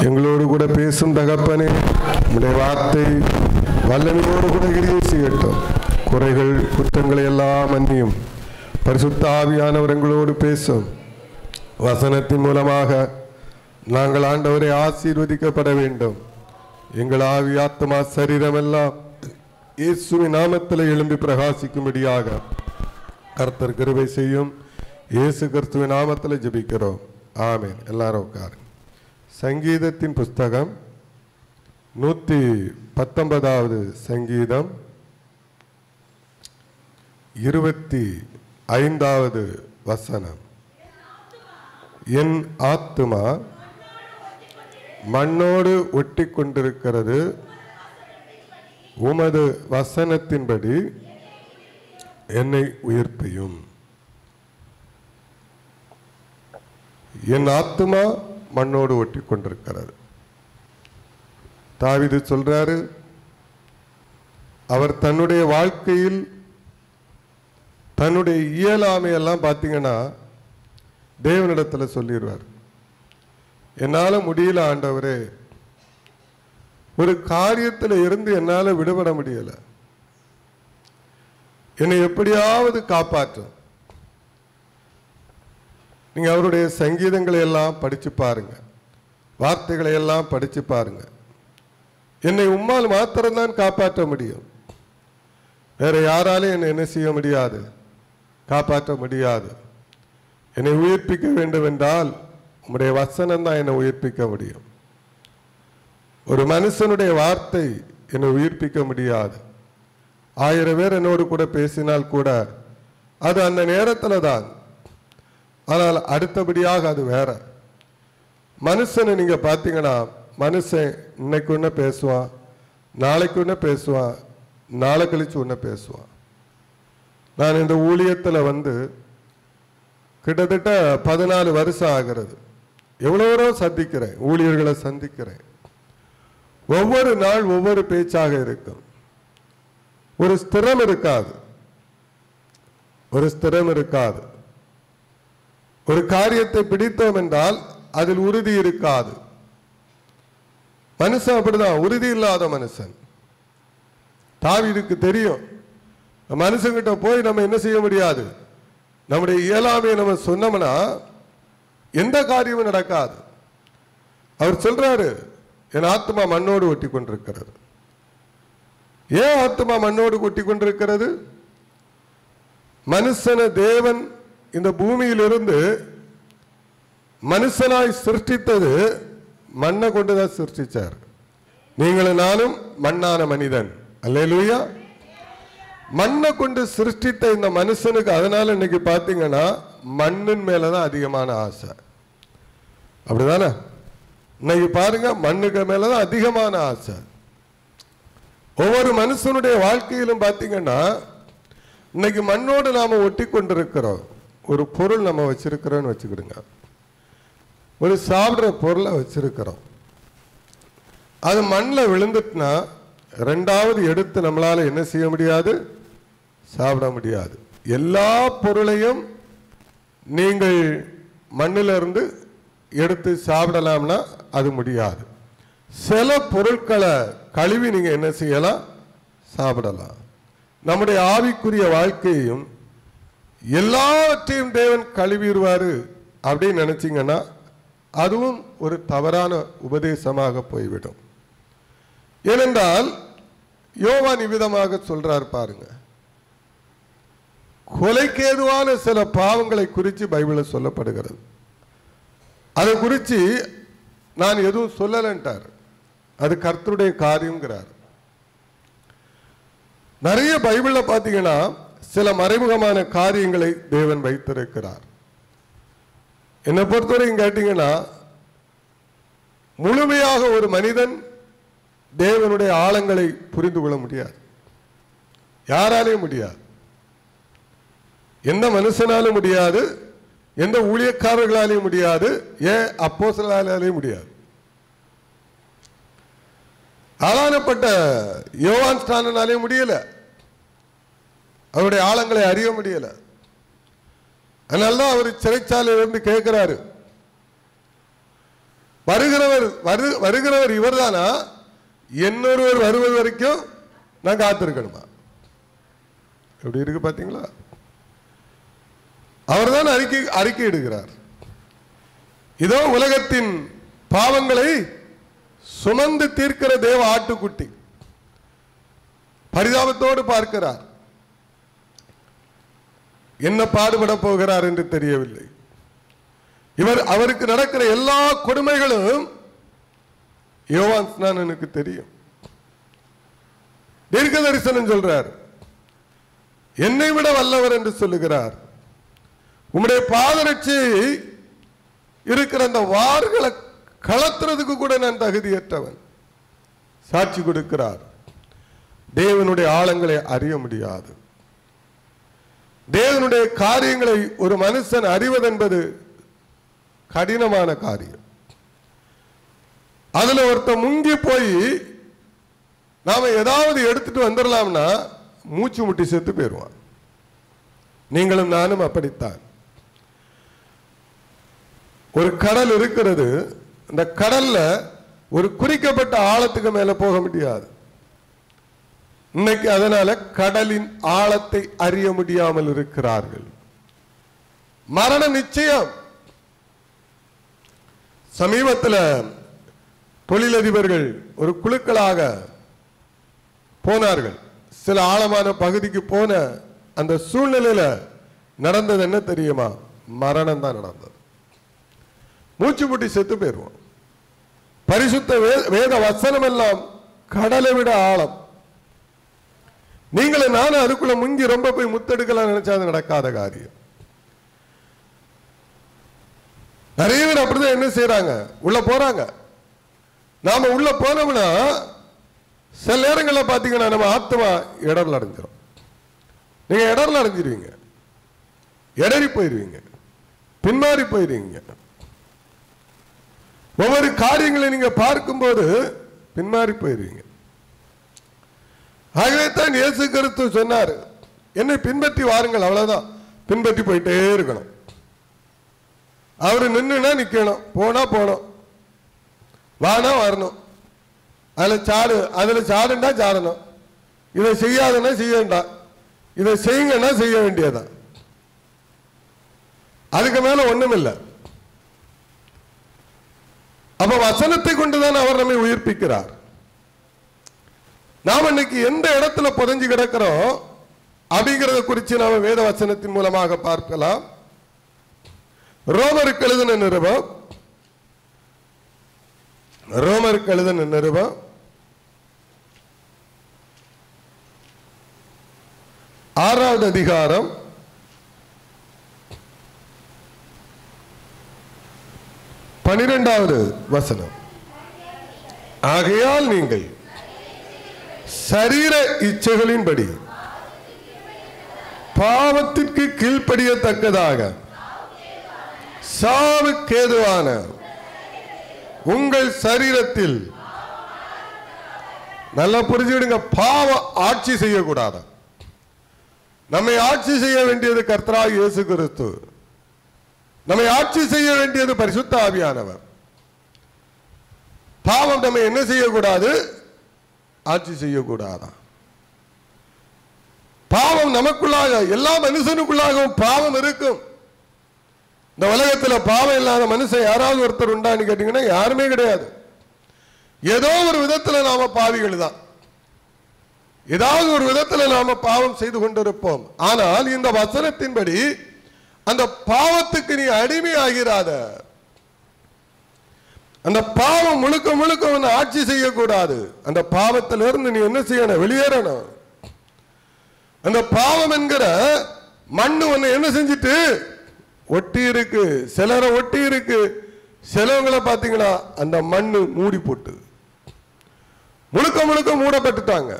எங்களோடு கூட பேசும் தகப்பனே, உடைய வார்த்தை வல்லமையோடு கூட கிரியை செய்யட்டும். குறைகள் குற்றங்களை எல்லாம் மன்னியும். பரிசுத்த ஆவியானவர் எங்களோடு பேசும். வசனத்தின் மூலமாக நாங்கள் ஆண்டவரை ஆசீர்வதிக்கப்பட வேண்டும். எங்கள் ஆவி ஆத்மா சரீரம் எல்லாம் இயேசுவின் நாமத்தில் எழும்பி பிரகாசிக்கும்படியாக கர்த்தர் கிருபை செய்யும். இயேசு கிறிஸ்துவின் நாமத்தில் ஜெபிக்கிறோம். ஆமென். எல்லாரும் உட்காருங்க. சங்கீதத்தின் புஸ்தகம் 119வது சங்கீதம் 25வது வசனம். என் ஆத்துமா மண்ணோடு ஒட்டி கொண்டிருக்கிறது, உமது வசனத்தின்படி என்னை உயிர்ப்பியும். என் ஆத்துமா மண்ணோடு ஒட்டி கொண்டிருக்கிறது. தாவீது சொல்றாரு, அவர் தன்னுடைய வாழ்க்கையில் தன்னுடைய இயலாமையெல்லாம் பார்த்தீங்கன்னா தேவனிடத்தில் சொல்லிடுவார். என்னால் முடியல ஆண்டவரே, ஒரு காரியத்தில் இருந்து என்னால் விடுபட முடியல, என்னை எப்படியாவது காப்பாற்றும். நீங்கள் அவருடைய சங்கீதங்களை எல்லாம் படித்து பாருங்க, வார்த்தைகளை எல்லாம் படித்து பாருங்க. என்னை உம்மால் மாத்திரம்தான் காப்பாற்ற முடியும், வேற யாராலும் என்னை என்ன செய்ய முடியாது, காப்பாற்ற முடியாது. என்னை உயிர்ப்பிக்க வேண்டும் என்றால் உம்முடைய வசனம் தான் என்னை உயிர்ப்பிக்க முடியும். ஒரு மனுஷனுடைய வார்த்தை என்னை உயிர்ப்பிக்க முடியாது. 1000 பேர் என்னோடு கூட பேசினால் கூட அது அந்த நேரத்தில் தான், ஆனால் அடுத்தபடியாக அது வேற. மனுஷனை நீங்க பார்த்தீங்கன்னா, மனுஷன் இன்னைக்கு ஒன்று பேசுவான், நாளைக்கு ஒன்று பேசுவான், நாளை கழிச்சு ஒன்று பேசுவான். நான் இந்த ஊழியத்தில் கிட்டத்தட்ட 14 வருஷம் ஆகிறது. எவ்வளோ சந்திக்கிறேன், ஊழியர்களை சந்திக்கிறேன். ஒவ்வொரு நாள் ஒவ்வொரு பேச்சாக இருக்கும். ஒரு ஸ்திரம் இருக்காது, ஒரு ஸ்திரம் இருக்காது. ஒரு காரியத்தை பிடித்தோம் என்றால் அதில் உறுதி இருக்காது. மனுஷன் அப்படிதான், உறுதி இல்லாத மனுஷன். தாவீதுக்கு தெரியும், மனுஷங்கிட்ட போய் நம்ம என்ன செய்ய முடியாது, நம்முடைய இயலாமையை நம்ம சொன்னோம்னா எந்த காரியமும் நடக்காது. அவர் சொல்றாரு, என் ஆத்மா மண்ணோடு ஒட்டி கொண்டிருக்கிறது. ஏன் ஆத்மா மண்ணோடு ஒட்டி கொண்டிருக்கிறது? மனுஷன தேவன் இந்த பூமியிலிருந்து மனுஷனாய் சிருஷ்டித்தது மண்ணை கொண்டுதான் சிருஷ்டிச்சார். நீங்களும் நானும் மண்ணான மனிதன். அல்லேலூயா. மண்ணை கொண்டு சிருஷ்டித்த இந்த மனுஷனுக்கு அதனால இன்னைக்கு பார்த்தீங்கன்னா மண்ணின் மேலதான் அதிகமான ஆசை. அப்படிதானே? இன்னைக்கு பாருங்க, மண்ணுக்கு மேலதான் அதிகமான ஆசை. ஒவ்வொரு மனுஷனுடைய வாழ்க்கையிலும் பார்த்தீங்கன்னா இன்னைக்கு மண்ணோடு நாம ஒட்டி கொண்டிருக்கிறோம். ஒரு பொருள் நம்ம வச்சிருக்கிறோம்னு வச்சுக்கிடுங்க, ஒரு சாப்பிட்ற பொருளை வச்சிருக்கிறோம், அது மண்ணில் விழுந்துட்டுனா ரெண்டாவது எடுத்து நம்மளால என்ன செய்ய முடியாது, சாப்பிட முடியாது. எல்லா பொருளையும் நீங்கள் மண்ணிலிருந்து எடுத்து சாப்பிடலாம்னா அது முடியாது. சில பொருட்களை கழுவி நீங்க என்ன செய்யலாம், சாப்பிடலாம். நம்முடைய ஆவிக்குரிய வாழ்க்கையையும் எல்லாவற்றையும் தேவன் கழுவிடுவாரு அப்படின்னு நினைச்சீங்கன்னா அதுவும் ஒரு தவறான உபதேசமாக போய்விடும். ஏனென்றால் யோவான் இவ்விதமாக சொல்றார் பாருங்க, கொலைக்கு ஏதுவான சில பாவங்களை குறித்து பைபிளில் சொல்லப்படுகிறது. அதை குறித்து நான் எதுவும் சொல்லலன்ட்டார், அது கர்த்தருடைய காரியம்ங்கிறார். நிறைய பைபிளில் பார்த்தீங்கன்னா சில மறைமுகமான காரியங்களை தேவன் வைத்திருக்கிறார். என்னை பொறுத்தவரைக்கும் கேட்டீங்கன்னா, முழுமையாக ஒரு மனிதன் தேவனுடைய ஆழங்களை புரிந்து கொள்ள முடியாது, யாராலையும் முடியாது. எந்த மனுஷனாலும் முடியாது, எந்த ஊழியக்காரர்களாலையும் முடியாது, ஏன் அப்போஸ்தலராலேயும் முடியாது. ஆளானப்பட்ட யோவான் ஸ்நானனாலேயும் முடியல, அவருடைய ஆழங்களை அறிய முடியல. அதனால்தான் அவர் சிறைச்சாலையிலிருந்து கேட்கிறாரு, வருகிறவர் இவர்தானா, இன்னொருவர் வருவது வரைக்கும் நான் காத்திருக்கணுமா? எப்படி இருக்கு பாத்தீங்களா? அவர்தான் அறிக்கை இடுகிறார். இதோ உலகத்தின் பாவங்களை சுமந்து தீர்க்கிற தேவ ஆட்டுக்குட்டி. பரிதாபத்தோடு பார்க்கிறார். என்ன பாடுபட போகிறார் என்று தெரியவில்லை. அவருக்கு நடக்கிற எல்லா கொடுமைகளும் யோவான் ஸ்நானனுக்கு தெரியும். தீர்க்க தரிசனம் சொல்றார், என்னை விட வல்லவர் என்று சொல்லுகிறார். உம்முடைய பாதரட்சி இருக்கிற அந்த வார்களை கலத்துறதுக்கு கூட நான் தகுதியற்றவன். சாட்சி கொடுக்கிறார். தேவனுடைய ஆழங்களை அறிய முடியாது. தேவனுடைய காரியங்களை ஒரு மனுஷன் அறிவதென்பது கடினமான காரியம். அதுல ஒருத்த முங்கி போய் நாம ஏதாவது எடுத்துட்டு வந்துடலாம்னா மூச்சு முட்டி செத்து போயிருவான். நீங்களும் நானும் அப்படித்தான். ஒரு கடல் இருக்கிறது. அந்த கடல்ல ஒரு குறிக்கப்பட்ட ஆழத்துக்கு மேல போக முடியாது. இன்னைக்கு அதனால கடலின் ஆழத்தை அறிய முடியாமல் இருக்கிறார்கள். மரண நிச்சயம். சமீபத்தில் தொழிலதிபர்கள் ஒரு குழுக்களாக போனார்கள். சில ஆழமான பகுதிக்கு போன அந்த சூழ்நிலையில நடந்தது என்ன தெரியுமா? மரணம் தான் நடந்தது. மூச்சு முட்டி செத்து போயிருவோம். பரிசுத்த வேத வசனம் எல்லாம் கடலை விட ஆழம். நீங்களும் நானும் அதுக்குள்ள முங்கி ரொம்ப போய் முத்தெடுக்கலாம் நினைச்சா அது நடக்காத காரியம். நிறைய பேர் அப்படிதான் என்ன செய்யறாங்க, உள்ள போறாங்க. நாம உள்ள போனோம்னா சில நேரங்களில் பாத்தீங்கன்னா நம்ம ஆத்மா இடர்ல அடைஞ்சிடும். நீங்க இடர்ல அடைஞ்சிருவீங்க, இடறி போயிருவீங்க, பின்மாறி போயிருவீங்க. ஒவ்வொரு காரியங்களை நீங்க பார்க்கும்போது பின்மாறி போயிருவீங்க. ஆகவே தான் இயேசு கிறிஸ்து சொன்னார், என்னை பின்பற்றி வாருங்கள். அவ்வளவுதான், பின்பற்றி போயிட்டே இருக்கணும். அவரு நின்றுனா நிக்கணும், போனா போனோம், வானா வரணும். அதுல சாடுண்டா சாடணும், இதை செய்யாதுன்னா செய்ய வேண்டாம், இதை செய்யுங்கன்னா செய்ய வேண்டியதான். அதுக்கு மேல ஒண்ணும் இல்லை. அப்ப வசனத்தை கொண்டுதான் அவர் நம்மை உயிர்ப்பிக்கிறார். நாம் இன்னைக்கு எந்த இடத்துல புதைஞ்சு கிடக்கிறோம் அப்படிங்கிறத குறித்து நாம வேத வசனத்தின் மூலமாக பார்க்கலாம். ரோமருக்கு எழுதின நிருபம் 6வது அதிகாரம் 12வது வசனம். ஆகையால் நீங்கள் சரீர இச்சைகளின்படி பாவத்திற்கு கீழ்ப்படியத்தக்கதாக சாவுக்கேதுவான உங்கள் சரீரத்தில், நல்லா புரிஞ்சுடுங்க, பாவ ஆட்சி செய்யக்கூடாது. நம்மை ஆட்சி செய்ய வேண்டியது கர்த்தராகிய இயேசு கிறிஸ்து. நம்மை ஆட்சி செய்ய வேண்டியது பரிசுத்த ஆவியானவர். பாவம் நம்ம என்ன செய்யக்கூடாது? ஆட்சி செய்யக்கூடாதா? பாவம் நமக்குள்ளாக, எல்லா மனுஷனுக்குள்ளாகவும் பாவம் இருக்கும். இந்த உலகத்தில் பாவம் இல்லாத மனுஷன் யாராவது ஒருத்தர் உண்டான்னு கேட்டீங்கன்னா யாருமே கிடையாது. ஏதோ ஒரு விதத்தில் நாம பாவிகள் தான். ஏதாவது ஒரு விதத்தில் நாம பாவம் செய்து கொண்டிருப்போம். ஆனால் இந்த வசனத்தின்படி அந்த பாவத்துக்கு நீ அடிமை ஆகிறாத. அந்த பாவம் முழுக்க முழுக்க உன்னை ஆட்சி செய்யக்கூடாது. அந்த பாவத்திலிருந்து நீ என்ன செய்யணும்? வெளியேறணும். அந்த பாவம் என்கிற மண்ணு உன்னை என்ன செஞ்சிட்டு ஒட்டி இருக்கு. சிலரை ஒட்டி இருக்கு, சிலவங்களை பார்த்தீங்கன்னா அந்த மண்ணு மூடி போட்டு முழுக்க முழுக்க மூடப்பட்டுட்டாங்க.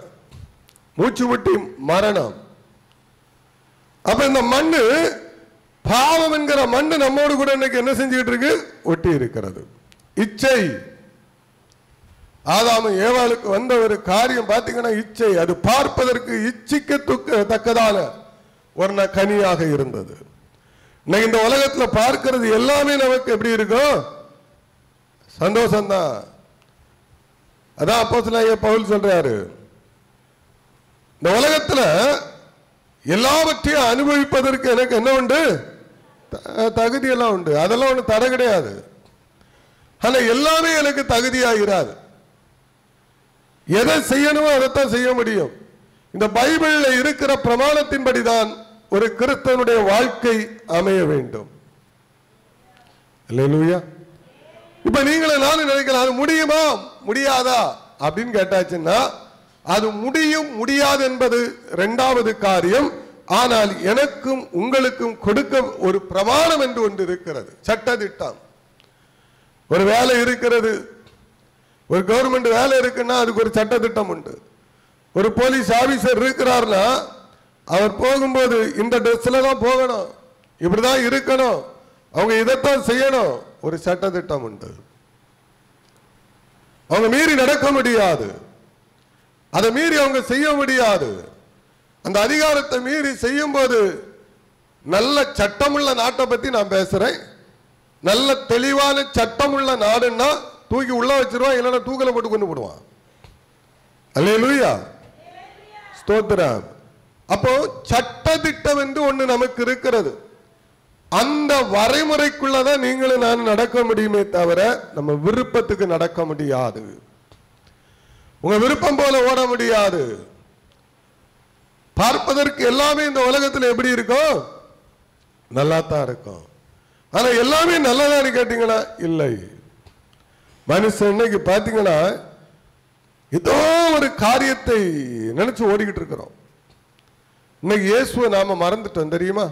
மூச்சு முட்டி மரணம். அப்ப இந்த மண்ணு, பாவம் என்கிற மண்ணு நம்மோடு கூட இன்னைக்கு என்ன செஞ்சுக்கிட்டு இருக்கு? ஒட்டி இருக்கிறது. இச்சை. ஆதாமு ஏவாளுக்கு வந்த ஒரு காரியம் பார்த்தீங்கன்னா இச்சை. அது பார்ப்பதற்கு இச்சிக்க தக்கதான ஒரு கனியாக இருந்தது. இந்த உலகத்துல பார்க்கிறது எல்லாமே நமக்கு எப்படி இருக்கும்? சந்தோஷம்தான். அதான் அப்போஸ்தலனாகிய பவுல் சொல்றாரு, இந்த உலகத்துல எல்லாவற்றையும் அனுபவிப்பதற்கு எனக்கு என்ன உண்டு? தகுதி எல்லாம் உண்டு. அதெல்லாம் ஒண்ணு தடை கிடையாது. ஆனா எல்லாமே எனக்கு தகுதியாகிறாது. எதை செய்யணுமோ அதைத்தான் செய்ய முடியும். இந்த பைபிள்ல இருக்கிற பிரமாணத்தின்படிதான் ஒரு கிறிஸ்தவனுடைய வாழ்க்கை அமைய வேண்டும். அல்லேலூயா. இப்ப நீங்களே நானும் நினைக்கலாம், அது முடியுமா முடியாதா அப்படின்னு கேட்டாச்சுன்னா, அது முடியும் முடியாது என்பது இரண்டாவது காரியம். ஆனால் எனக்கும் உங்களுக்கும் கொடுக்க ஒரு பிரமாணம் என்று ஒன்று இருக்கிறது, சட்டதிட்டம். ஒரு வேலை இருக்கிறது, ஒரு கவர்மெண்ட் வேலை இருக்குன்னா அதுக்கு ஒரு சட்டத்திட்டம் உண்டு. ஒரு போலீஸ் ஆபீசர் இருக்கிறார்னா அவர் போகும்போது இந்த ட்ரெஸ்ல தான் போகணும், இப்படிதான் இருக்கணும், அவங்க இதைத்தான் செய்யணும், ஒரு சட்டத்திட்டம் உண்டு. அவங்க மீறி நடக்க முடியாது, அதை மீறி அவங்க செய்ய முடியாது. அந்த அதிகாரத்தை மீறி செய்யும் போது, நல்ல சட்டமுள்ள நாட்டை பத்தி நான் பேசுறேன். நல்ல தெளிவான சட்டமுள்ள நாடுன்னா தூக்கி உள்ள வச்சிருவான், இல்லைன்னா தூக்கல போட்டு கொண்டு போடுவான். அல்லேலூயா, ஸ்தோத்திரம். அப்போ சட்டதிட்டம் என்று ஒண்ணு நமக்கு இருக்கிறது. அந்த வரைமுறைக்குள்ளதான் நீங்களும் நான் நடக்க முடியுமே தவிர நம்ம விருப்பத்துக்கு நடக்க முடியாது. உங்க விருப்பம் போல ஓட முடியாது. பார்ப்பதற்கு எல்லாமே இந்த உலகத்தில் எப்படி இருக்கும்? நல்லா தான் இருக்கும். ஆனா எல்லாமே நல்லதான்னு கேட்டீங்கன்னா இல்லை. மனுஷன் இன்னைக்கு பாத்தீங்கன்னா ஏதோ ஒரு காரியத்தை நினைச்சு ஓடிக்கிட்டு இருக்கிறோம். இன்னைக்கு இயேசுவை நாம மறந்துட்டோம் தெரியுமா?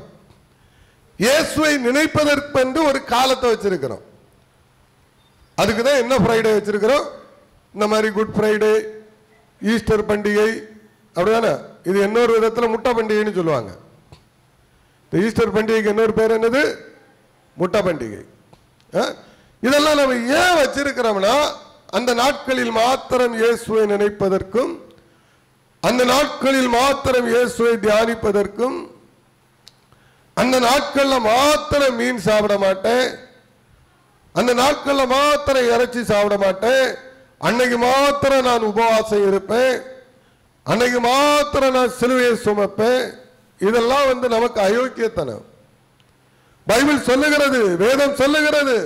இயேசுவை நினைப்பதற்கு ஒரு காலத்தை வச்சிருக்கிறோம். அதுக்குதான் என்ன ஃப்ரைடே வச்சிருக்கிறோம்? இந்த மாதிரி குட் ஃப்ரைடே, ஈஸ்டர் பண்டிகை, அப்படிதானே? இது இன்னொரு விதத்தில் முட்டை பண்டிகைன்னு சொல்லுவாங்க. இந்த ஈஸ்டர் பண்டிகைக்கு இன்னொரு பேர் என்னது? முட்டை பண்டிகை. இதெல்லாம் நம்ம ஏன் வச்சிருக்கிறோம்னா, அந்த நாட்களில் மாத்திரம் இயேசுவை நினைப்பதற்கும், அந்த நாட்களில் மாத்திரம் இயேசுவை தியானிப்பதற்கும், அந்த நாட்கள்ல மாத்திரம் மீன் சாப்பிட மாட்டேன், அந்த நாட்கள்ல மாத்திரம் இறைச்சி சாப்பிட மாட்டேன், அன்னைக்கு மாத்திரம் நான் உபவாசம் இருப்பேன், அன்னைக்கு மாத்திரம் நான் சிலுவையை சுமப்பேன். இதெல்லாம் நமக்கு அயோக்கியத்தனம். பைபிள் சொல்லுகிறது, வேதம் சொல்லுகிறது,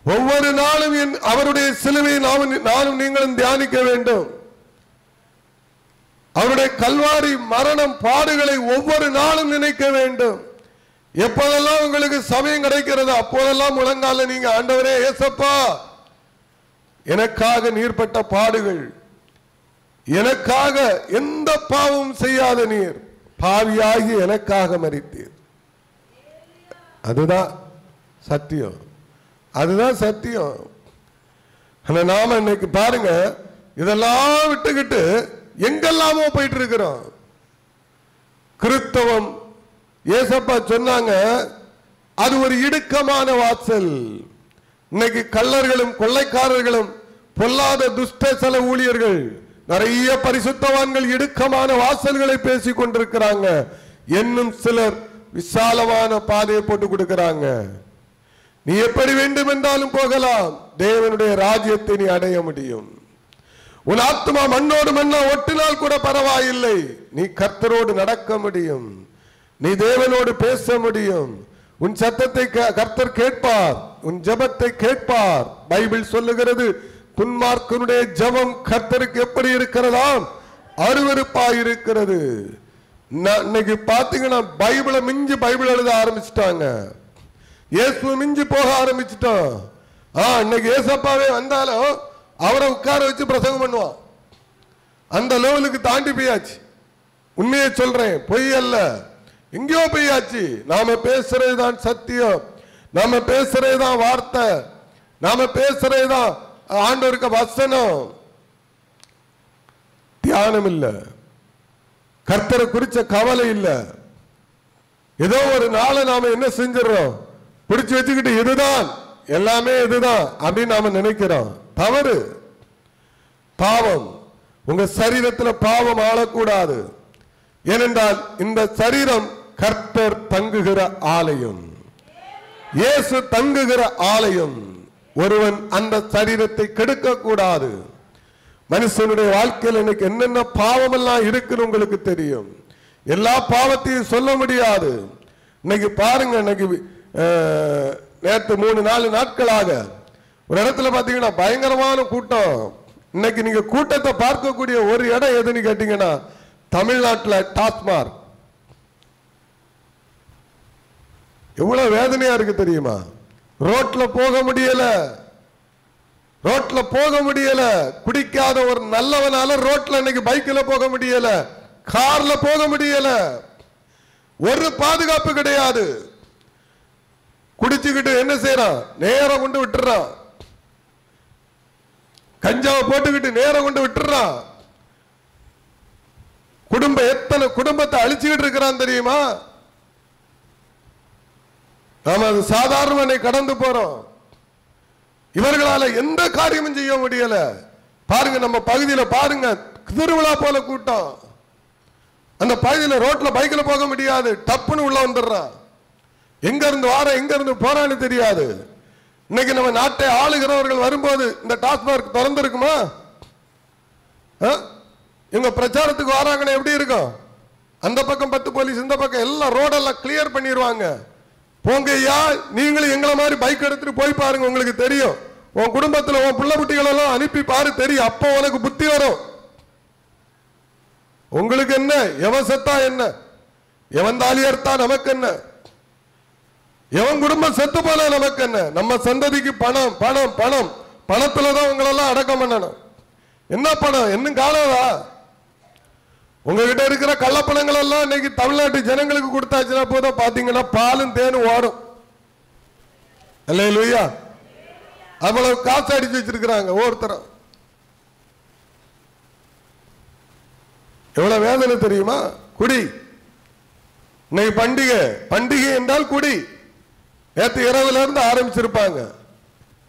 ஒவ்வொரு நாளும் அவருடைய சிலுவையை நானும் நீங்களும் தியானிக்க வேண்டும். அவருடைய கல்வாரி மரணம் பாடுகளை ஒவ்வொரு நாளும் நினைக்க வேண்டும். எப்போதெல்லாம் உங்களுக்கு சமயம் கிடைக்கிறது அப்போதெல்லாம் முழங்கால நீங்க, ஆண்டவரே இயேசப்பா, எனக்காக நீர்பட்ட பாடுகள், எனக்காக எந்த பாவமும் செய்யாத நீர் பாவியாகி எனக்காக மரித்தீர். அதுதான் சத்தியம், அதுதான் சத்தியம். ஆனா நாம இன்னைக்கு பாருங்க, இதெல்லாம் விட்டுக்கிட்டு எங்கெல்லாமோ போயிட்டு இருக்கிறோம். கிறிஸ்தவம், ஏசப்பா சொன்னாங்க, அது ஒரு இடுக்கமான வாசல். இன்னைக்கு கள்ளர்களும் கொள்ளைக்காரர்களும் பொல்லாத துஷ்ட சல ஊழியர்கள் நிறைய பரிசுத்தவான்கள் இடுக்கமான வாசல்களை பேசிக் கொண்டிருக்கிறாங்க. இன்னும் சிலர் விசாலமான பாதையை போட்டு கொடுக்கிறாங்க. நீ எப்படி வேண்டும் என்றாலும் போகலாம், தேவனுடைய ராஜ்யத்தை நீ அடைய முடியும். உன் ஆத்மா மண்ணோடு மண்ணா ஒட்டினால் கூட பரவாயில்லை, நீ கர்த்தரோடு நடக்க முடியும், நீ தேவனோடு பேச முடியும். உன் சத்தத்தை கர்த்தர் கேட்பார், உன் ஜெபத்தை கேட்பார். பைபிள் சொல்லுகிறது, துன்மார்க்கனுடைய ஜெபம் கர்த்தருக்கு எப்படி இருக்கிறதாம்? அருவருப்பாய் இருக்கிறது. இன்னைக்கு பாத்தீங்கன்னா பைபிளை மிஞ்சி பைபிள் எழுத ஆரம்பிச்சுட்டாங்க, இயேசு மிஞ்சி போக ஆரம்பிச்சுட்டோம். இன்னைக்கு ஏசப்பாவே வந்தாலும் அவரை உட்கார வச்சு பிரசங்கம் பண்ணுவான். அந்த லெவலுக்கு தாண்டி போயாச்சு. உண்மையை சொல்றேன், பொய் அல்ல, எங்கேயோ போயாச்சு. நாம பேசுறதுதான் சத்தியம், நாம பேசுறதுதான் வார்த்தை, நாம பேசுறதுதான் ஆண்டவருக்கு வசனம். தியானம் இல்ல, கர்த்தரை குறிச்ச கவலை இல்ல. ஏதோ ஒரு நாளை நாம என்ன செஞ்சிடறோம், பிடிச்சு வச்சுக்கிட்டு இதுதான் எல்லாமே இதுதான் அப்படின்னு நாம நினைக்கிறோம். தவறு, பாவம். உங்க சரீரத்தில் பாவம் ஆளக்கூடாது. ஏனென்றால் இந்த சரீரம் கர்த்தர் தங்குகிற ஆலயம், இயேசு தங்குகிற ஆலயம். ஒருவன் அந்த சரீரத்தை கெடுக்க கூடாது. மனுஷனுடைய வாழ்க்கையில் இன்னைக்கு என்னென்ன பாவம் எல்லாம் இருக்குன்னு உங்களுக்கு தெரியும். எல்லா பாவத்தையும் சொல்ல முடியாது. இன்னைக்கு பாருங்க, இன்னைக்கு நேற்று 3-4 நாட்களாக ஒரு இடத்துல பாத்தீங்கன்னா பயங்கரமான கூட்டம். இன்னைக்கு நீங்க கூட்டத்தை பார்க்கக்கூடிய ஒரு இடம் எதுன்னு கேட்டீங்கன்னா தமிழ்நாட்டில் டாஸ்மார்க். எவ்வளவு வேதனையா இருக்கு தெரியுமா? ரோட்ல போக முடியல, ரோட்ல போக முடியல. குடிக்காத ஒரு நல்லவனால ரோட்ல இன்னைக்கு பைக்கில் போக முடியல, கார்ல போக முடியல. ஒரு பாதுகாப்பு கிடையாது. குடிச்சுக்கிட்டு என்ன செய்யறான்? நேரம் கொண்டு விட்டுறான். கஞ்சாவை போட்டுக்கிட்டு நேரம் கொண்டு விட்டுறான். எத்தனை குடும்பத்தை அழிச்சுக்கிட்டு இருக்கிறான் தெரியுமா? நாம அது சாதாரண கடந்து போறோம். இவர்களால எந்த காரியமும் செய்ய முடியல. பாருங்க, நம்ம பகுதியில பாருங்க, திருவிழா போல கூட்டம். அந்த பகுதியில ரோட்ல பைக்ல போக முடியாது, டப்புன்னு உள்ள வந்துடுறான். எங்க இருந்து வார எங்க இருந்து போறான்னு தெரியாது. இன்னைக்கு நம்ம நாட்டை ஆளுகிறவர்கள் வரும்போது இந்த டாஸ்மார்க் திறந்திருக்குமா? இவங்க பிரச்சாரத்துக்கு வராங்கன்னா எப்படி இருக்கும்? அந்த பக்கம் 10 போலீஸ், இந்த பக்கம் எல்லாம் ரோடெல்லாம் கிளியர் பண்ணிடுவாங்க. போங்க ஐயா, நீங்களும் எங்களை மாதிரி பைக் எடுத்துட்டு போய் பாருங்க, உங்களுக்கு தெரியும். உன் குடும்பத்தில் உன் பிள்ளை குட்டிகள் எல்லாம் அனுப்பி பாரு, தெரியும். அப்போ உனக்கு புத்தி வரும். உங்களுக்கு என்ன, எவன் செத்தா என்ன, எவன் தாலி அறுத்தா நமக்கு என்ன, எவன் குடும்பம் செத்து போனா நமக்கு என்ன? நம்ம சந்ததிக்கு பணம் பணம் பணம், பணத்துலதான் உங்களெல்லாம் அடக்கம் பண்ணணும். என்ன பணம் இன்னும் காணாதா? உங்ககிட்ட இருக்கிற கள்ளப்பணங்கள் எல்லாம் இன்னைக்கு தமிழ்நாட்டு ஜனங்களுக்கு கொடுத்தாச்சுன்னா போதும், பாத்தீங்கன்னா பாலும் தேனும் ஓடும். அல்லேலூயா. அவ்வளவு காசு அடிச்சு வச்சிருக்கிறாங்க ஒவ்வொருத்தரும். எவ்வளவு வேதனை தெரியுமா? குடி. இன்னைக்கு பண்டிகை, பண்டிகை என்றால் குடி. நேற்று இரவுல இருந்து ஆரம்பிச்சிருப்பாங்க.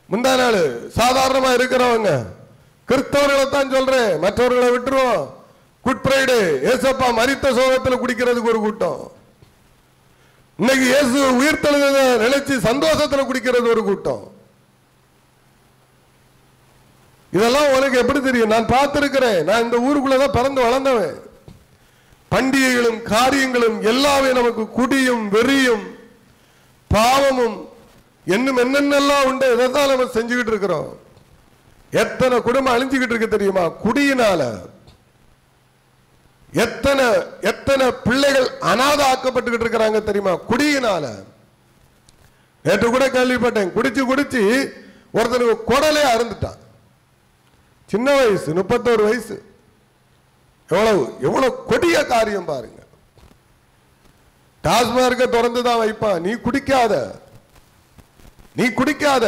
முந்தா நாள் சாதாரணமா இருக்கிறவங்க, கிறிஸ்தவர்களை தான் சொல்றேன், மற்றவர்களை விட்டுருவோம். குட் ஃப்ரைடே, ஏசப்பா மரித்த சோகத்தில் குடிக்கிறதுக்கு ஒரு கூட்டம். இன்னைக்கு இயேசு உயிர்த்தெழுத நினைச்சு சந்தோஷத்தில் குடிக்கிறது ஒரு கூட்டம். இதெல்லாம் உனக்கு எப்படி தெரியும்? நான் பார்த்திருக்கிறேன். நான் இந்த ஊருக்குள்ளதான் பிறந்து வளர்ந்தவன். பண்டிகைகளும் காரியங்களும் எல்லாமே நமக்கு குடியும் வெறியும் பாவமும் இன்னும் என்னென்னலாம் உண்டு, இதைத்தான் நம்ம செஞ்சுக்கிட்டு இருக்கிறோம். எத்தனை குடும்பம் அழிஞ்சுக்கிட்டு இருக்கு தெரியுமா குடியினால? எத்தனை எத்தனை பிள்ளைகள் அநாத ஆக்கப்பட்டுக்கிட்டு இருக்கிறாங்க தெரியுமா குடியினால? நேற்று கூட கேள்விப்பட்டேன், குடிச்சு குடிச்சு ஒருத்தனுக்கு குடலே அருந்துட்டான். சின்ன வயசு, 31 வயசு. எவ்வளவு எவ்வளவு கொடிய காரியம் பாருங்க. டாஸ்மார்க்க திறந்துதான் வைப்பான். நீ குடிக்காத, நீ குடிக்காத,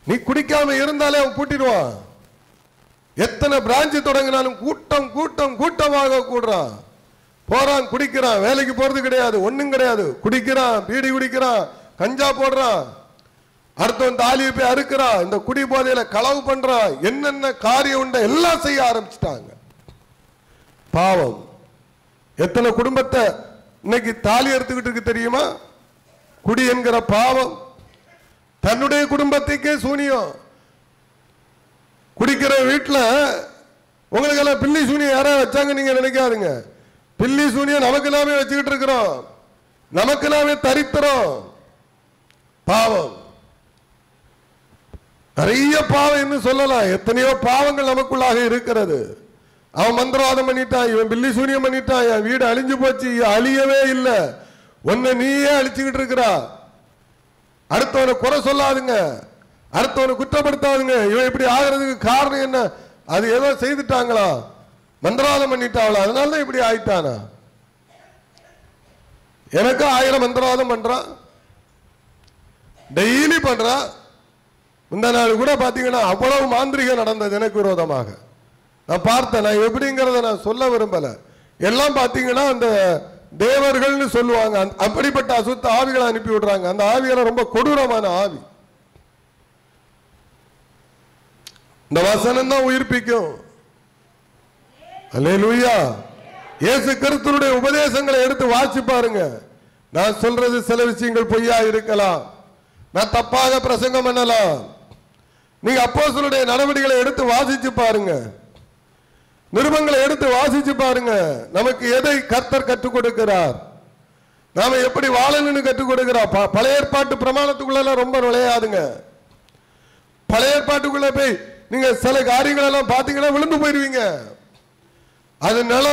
நீ குடிக்காம இருந்தாலே அவன் பூட்டிடுவான். எத்தனை பிரான்ச் தொடங்கினாலும் கூட்டம் கூட்டம் கூட்டமாக கூடுறான். போறான், குடிக்கிறான், வேலைக்கு போறது கிடையாது, ஒண்ணும் கிடையாது. குடிக்கிறான், பீடி குடிக்கிறான், கஞ்சா போடுறான், அடுத்தவன் தாலியை போய் அறுக்கிறான், இந்த குடி போதையில களவு பண்றான், என்னென்ன காரியம் உண்ட எல்லாம் செய்ய ஆரம்பிச்சிட்டாங்க. பாவம். எத்தனை குடும்பத்தை இன்னைக்கு தாலி அறுத்துக்கிட்டு இருக்கு தெரியுமா? குடி என்கிற பாவம். தன்னுடைய குடும்பத்துக்கே சூனியம். குடிக்கிற வீட்டில் உங்களுக்கு எல்லாம் பில்லி சூனியம் யாராவது வச்சாங்க நீங்க நினைக்காதுங்க. பில்லி சூனியம் நமக்கு நாமே வச்சுக்கிட்டு இருக்கிறோம், நமக்கு நாமே தரித்திரம். பாவம், நிறைய பாவம் என்று சொல்லலாம். எத்தனையோ பாவங்கள் நமக்குள்ளாக இருக்கிறது. அவன் மந்திரவாதம் பண்ணிட்டான், இவன் பில்லி சூனியம் பண்ணிட்டான், என் வீடு அழிஞ்சு போச்சு, அழியவே இல்லை, ஒன்ன நீயே அழிச்சுக்கிட்டு இருக்கிறா. அடுத்தவனை குறை சொல்லாதுங்க, அடுத்தவனை குற்றப்படுத்தாதுங்க. இவன் இப்படி ஆகிறதுக்கு காரணம் என்ன? அது ஏதோ செய்துட்டாங்களா, மந்திரவாதம் பண்ணிட்டாங்களா, அதனாலதான் இப்படி ஆயிட்டானா? எனக்கு 1000 மந்திரவாதம் பண்றான், டெய்லி பண்றான். இந்த நாள் கூட பாத்தீங்கன்னா அவ்வளவு மாந்திரிகம் நடந்தது எனக்கு விரோதமாக. நான் பார்த்தேன். நான் எப்படிங்கிறத நான் சொல்ல விரும்பல. எல்லாம் பாத்தீங்கன்னா அந்த தேவர்கள்னு சொல்லுவாங்க, அப்படிப்பட்ட அசுத்த ஆவிகளை அனுப்பி விடுறாங்க. அந்த ஆவிகளை ரொம்ப கொடூரமான ஆவி. இந்த வசனம் தான் உயிர்ப்பிக்கும். அல்லேலூயா. இயேசு கிறிஸ்துவுடைய உபதேசங்களை எடுத்து வாசி பாருங்க. நான் சொல்றது சில விஷயங்கள் பொய்யா இருக்கலாம், நான் தப்பாக பிரசங்கம் பண்ணலாம், நீங்க அப்போஸ்தலருடைய நடவடிக்கைகளை எடுத்து வாசிச்சு பாருங்க, நிருபங்களை எடுத்து வாசிச்சு பாருங்க. நமக்கு எதை கர்த்தர் கற்றுக் கொடுக்கிறார், நாம எப்படி வாழணும்னு கற்றுக் கொடுக்கிறார். பழைய ஏற்பாட்டு பிரமாணத்துக்குள்ள ரொம்ப நுழையாதுங்க. பழைய ஏற்பாட்டுக்குள்ள போய் நீங்க சில காரியங்கள் எல்லாம் பாத்தீங்கன்னா விழுந்து போயிருவீங்க. அதனால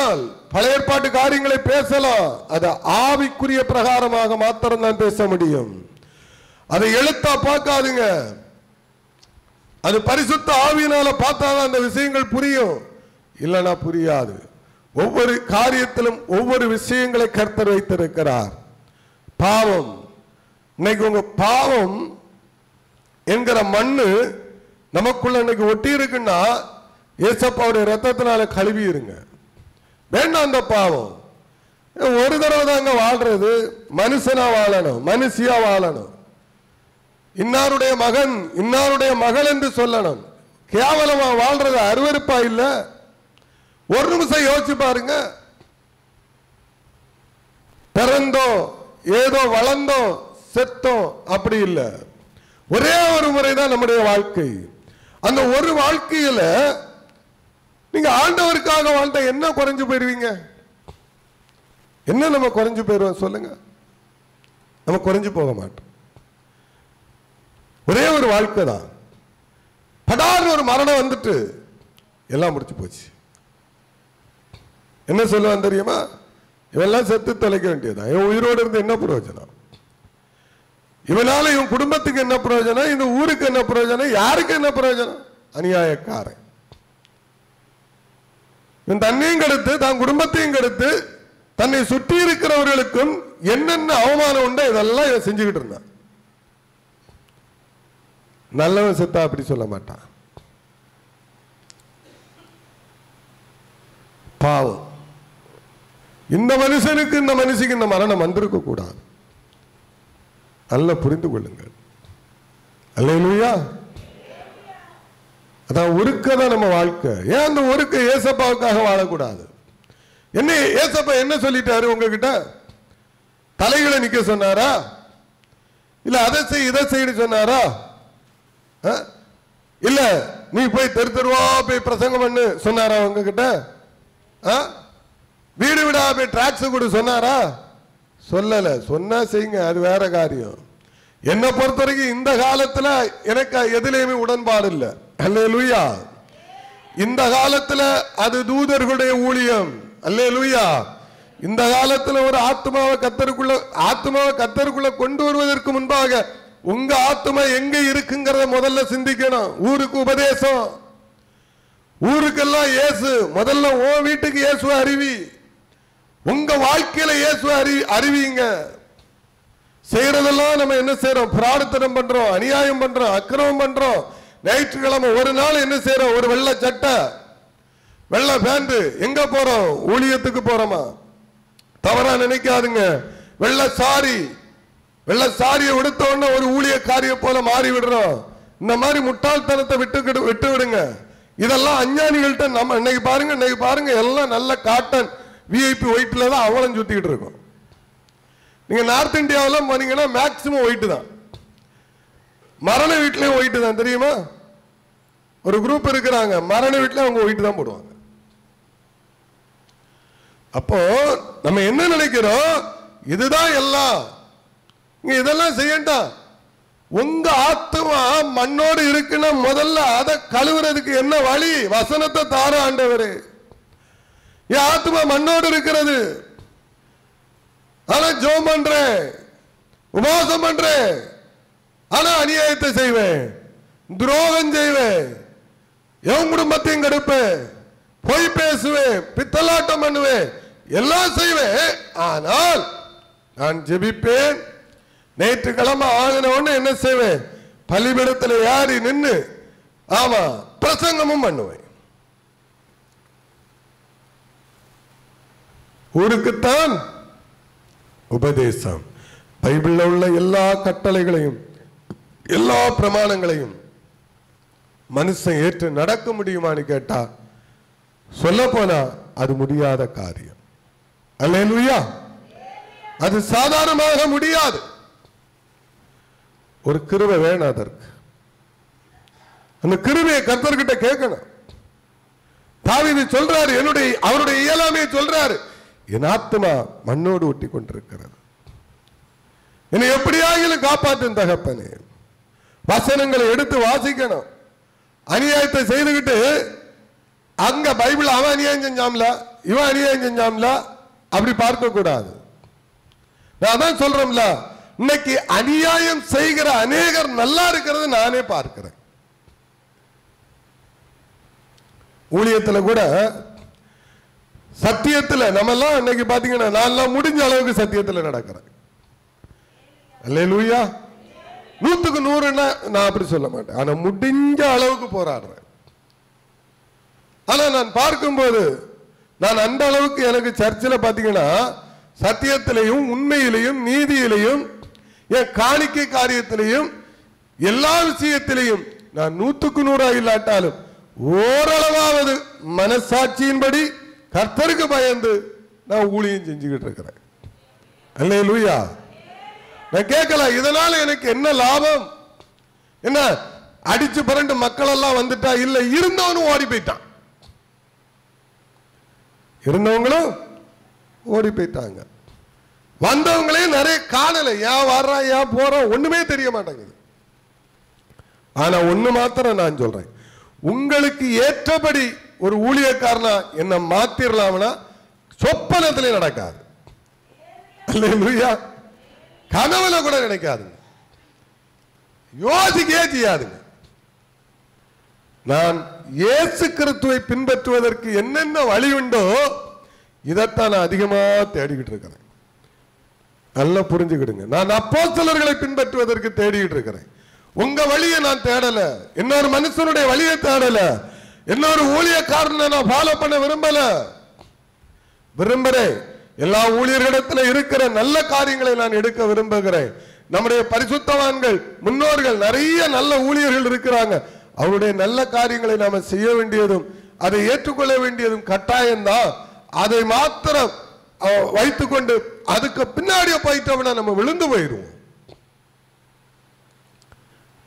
பழைய ஏற்பாட்டு காரியங்களை பேசலாம், அது ஆவிக்குரிய பிரகாரமாக மாத்திரம் தான் பேச முடியும். அதை எழுத்தா பார்க்காதுங்க, அது பரிசுத்த ஆவியினால பார்த்தாதான் அந்த விஷயங்கள் புரியும், இல்லைன்னா புரியாது. ஒவ்வொரு காரியத்திலும் ஒவ்வொரு விஷயங்களை கர்த்தர் வைத்திருக்கிறார். பாவம், இன்னைக்கு உங்க பாவம் என்கிற மண்ணு நமக்குள்ள இன்னைக்கு ஒட்டி இருக்குன்னா ஏசப்பாவுடைய ரத்தத்தினால கழுவி இருங்க. வேண்டாம் அந்த பாவம். ஒரு தடவை தாங்க வாழ்றது. மனுஷனா வாழணும், மனுஷியா வாழணும். இன்னாருடைய மகன் இன்னாருடைய மகள் என்று சொல்லணும். கேவலமா வாழ்றது அருவருப்பா இல்ல? ஒரு நிமிஷம் யோசிச்சு பாருங்க. பிறந்தோம், ஏதோ வளர்ந்தோம், செத்தோம், அப்படி இல்லை. ஒரே ஒரு முறைதான் நம்முடைய வாழ்க்கை. அந்த ஒரு வாழ்க்கையில நீங்க ஆண்டவருக்காக வாழ்ந்த என்ன குறைஞ்சு போயிருவீங்க? என்ன நம்ம குறைஞ்சு போயிருவோம் சொல்லுங்க? நம்ம குறைஞ்சு போக மாட்டோம். ஒரே ஒரு வாழ்க்கை தான். படார்னு ஒரு மரணம் வந்துட்டு எல்லாம் முடிச்சு போச்சு. என்ன சொல்லுவான் தெரியுமா? இவெல்லாம் செத்து தொலைக்க வேண்டியதான். இவன் உயிரோடு இருந்து என்ன பிரயோஜனம்? இவனால இவன் குடும்பத்துக்கு என்ன பிரயோஜனம்? இந்த ஊருக்கு என்ன பிரயோஜனம்? யாருக்கு என்ன பிரயோஜனம்? அநியாயக்காரன். இவன் தன்னையும் கெடுத்து தன் குடும்பத்தையும் கெடுத்து தன்னை சுற்றி இருக்கிறவர்களுக்கும் என்னென்ன அவமானம் உண்டோ இதெல்லாம் இவன் செஞ்சுக்கிட்டு இருந்தான். நல்லவன் செத்தா அப்படி சொல்ல மாட்டான். பாவம். இந்த மனுஷனுக்கு இந்த மனுஷிக்கு இந்த மரணம் வந்திருக்க கூடாது. நல்லா புரிந்து கொள்ளுங்கள். அல்லேலூயா. அதான் ஒருக்கதான் நம்ம வாழ்க்கை. ஏன் அந்த ஒருக்க ஏசப்பாவுக்காக வாழக்கூடாது? என்ன ஏசப்பா என்ன சொல்லிட்டாரு உங்ககிட்ட? தலைகளை நிக்க சொன்னாரா? இல்ல அதை செய் இதை செய்ய சொன்னாரா? இல்ல நீ போய் தெரு தெருவா போய் பிரசங்கம் பண்ணு சொன்னாரா உங்ககிட்ட? வீடு வீடா போய் டிராக்ஸ் கூட சொன்னாரா? சொல்லல. சொன்னா செய்யுங்க, அது வேற காரியம். என்னை பொறுத்த வரைக்கும் இந்த காலத்துல எனக்கு எதிலையுமே உடன்பாடு இல்லை. அல்லேலூயா. இந்த காலத்துல அது தூதர்களுடைய ஊழியம். அல்லேலூயா. இந்த காலத்துல ஒரு ஆத்மாவை கத்தருக்குள்ள கொண்டு வருவதற்கு முன்பாக உங்க ஆத்மா எங்க இருக்குங்கிறத முதல்ல சிந்திக்கணும். ஊருக்கு உபதேசம், ஊருக்கெல்லாம் இயேசு. முதல்ல உன் வீட்டுக்கு இயேசு அறிவி, உங்க வாழ்க்கையில இயேசு அறிவிங்க. செய்யறதெல்லாம் நம்ம என்ன செய்யறோம்? பிரார்த்தனம் பண்றோம், அநியாயம் பண்றோம், அக்கிரமம் பண்றோம். ஞாயிற்றுக்கிழமை ஒரு நாள் என்ன செய்யறோம்? ஒரு வெள்ளை சட்டை, வெள்ளை பேண்ட். எங்க போறோம்? ஊழியத்துக்கு போறோமா? தவறா நினைக்காதுங்க. வெள்ளை சாரியை விடுத்த உடனே ஒரு ஊழியக்காரிய போல மாறி விடுறோம். இந்த மாதிரி முட்டாள்தனத்தை விட்டு விடுங்க. இதெல்லாம் அஞ்ஞானிகள்கிட்ட நம்ம இன்னைக்கு பாருங்க எல்லாம் நல்ல காட்டன் விஐபி ஒயிட்ல தான் அவளும் சுத்திக்கிட்டு இருக்கும். நீங்க நார்த் இந்தியாவில் போனீங்கன்னா மேக்சிமம் ஒயிட் தான். மரண வீட்லயும் ஒயிட் தான். தெரியுமா? ஒரு குரூப் இருக்கிறாங்க, மரண வீட்டுல அவங்க ஒயிட் தான் போடுவாங்க. அப்போ நம்ம என்ன நினைக்கிறோம்? இதுதான் எல்லாம், இதெல்லாம் செய்யண்டா. உங்க ஆத்மா மண்ணோடு இருக்குன்னா முதல்ல அதை கழுவுறதுக்கு என்ன வழி? வசனத்தை தார ஆண்டவரே. என் ஆத்மா மண்ணோடு இருக்கிறது, ஆனா ஜெபம் பண்றேன், உபவாசம் பண்றேன், ஆனா அநியாயத்தை செய்வேன், துரோகம் செய்வேன், என் குடும்பத்தையும் கெடுப்பேன், பொய் பேசுவேன், பித்தலாட்டம் பண்ணுவேன், எல்லாம் செய்வேன். ஆனால் நான் ஜெபிப்பேன். ஞாயிற்றுக்கிழமை ஆகின உடனே என்ன செய்வேன்? பலிபீடத்தில் ஏறி நின்று ஆமா பிரசங்கமும் பண்ணுவேன். ஊருக்குத்தான் உபதேசம். பைபிள்ல உள்ள எல்லா கட்டளைகளையும் எல்லா பிரமாணங்களையும் மனுஷன் ஏற்று நடக்க முடியுமான்னு கேட்டா சொல்ல போனா அது முடியாத காரியம். அல்லேலூயா. அது சாதாரணமாக முடியாது. ஒரு கிருபை வேணும் அதற்கு. அந்த கிருபையை கர்த்தர்கிட்ட கேட்கணும். தாவீது சொல்றாரு, அவருடைய இயலாமையை சொல்றாரு, என் ஆத்மா மண்ணோடு ஒட்டி கொண்டிருக்கிறது, என்னை எப்படியாகிலும் காப்பாற்றும் தகப்பனே. வசனங்களை எடுத்து வாசிக்கணும். அநியாயத்தை செய்துகிட்டு அங்க பைபிள் அவன் அநியாயம் செஞ்சாம்ல, இவன் அநியாயம் செஞ்சாம்ல, அப்படி பார்க்க கூடாது. நான் தான் சொல்றேன்ல, இன்னைக்கு அநியாயம் செய்கிற அநேகர் நல்லா இருக்கிறது நானே பார்க்கிறேன். ஊழியத்துல கூட சத்தியத்துல நம்ம எல்லாம் இன்னைக்கு பாத்தீங்கன்னா நான் முடிஞ்ச அளவுக்கு சத்தியத்துல நடக்கிறேன். அல்லேலூயா. 100க்கு 100 நான் அப்படி சொல்ல மாட்டேன், ஆனா முடிஞ்ச அளவுக்கு போராடுறேன். ஆனா நான் பார்க்கும்போது நான் அந்த அளவுக்கு எனக்கு சர்ச்சில் பாத்தீங்கன்னா சத்தியத்திலையும் உண்மையிலையும் நீதியிலையும் என் காணிக்கை காரியத்திலையும் எல்லா விஷயத்திலையும் நான் 100க்கு 100 இல்லாட்டாலும் ஓரளவாவது மனசாட்சியின்படி கர்த்தருக்கு பயந்து நான் ஊழியம் செஞ்சுக்கிட்டு இருக்கிறேன். அல்லேலூயா. நான் கேட்கல இதனால எனக்கு என்ன லாபம், என்ன அடிச்சு புரண்டு மக்கள் எல்லாம் வந்துட்டா, இல்ல இருந்தவனும் ஓடி போயிட்டான், இருந்தவங்களும் ஓடி போயிட்டாங்க, வந்தவங்களையும் நிறைய காணல, ஏன் வர்றா ஏன் போறோம் ஒண்ணுமே தெரிய மாட்டேங்குது. ஆனா ஒண்ணு மாத்திரம் நான் சொல்றேன், உங்களுக்கு ஏற்றபடி ஒரு ஊழியக்காரனா என்ன மாத்திரலாம்னா சொப்பனத்திலே நடக்காது. அல்லேலூயா. கனவுல கூட நினைக்காதுங்க, யோசிக்கவே செய்யாதுங்க. நான் இயேசு கிறிஸ்துவை பின்பற்றுவதற்கு என்னென்ன வழி உண்டோ இதைத்தான் நான் அதிகமா தேடிக்கிட்டு இருக்கிறேன். நல்லா புரிஞ்சுக்கிடுங்க. நான் அப்போஸ்தலர்களை பின்பற்றுவதற்கு தேடிக்கிட்டு இருக்கிறேன். உங்க வழியை நான் தேடல, இன்னொரு மனுஷனுடைய வழியை தேடல, இன்னொரு ஊழியக்காரனை நான் ஃபாலோ பண்ண விரும்புறேன். எல்லா ஊழியர்களிடத்தில் இருக்கிற நல்ல காரியங்களை நான் எடுக்க விரும்புகிறேன். நம்முடைய பரிசுத்தவான்கள் முன்னோர்கள் நிறைய நல்ல ஊழியர்கள் இருக்கிறாங்க, அவருடைய நல்ல காரியங்களை நாம செய்ய வேண்டியதும் அதை ஏற்றுக்கொள்ள வேண்டியதும் கட்டாயம்தான். அதை மாத்திரம் வைத்துக்கொண்டு அதுக்கு பின்னாடியே போயிட்டோம்னா நம்ம விழுந்து போயிடுவோம்.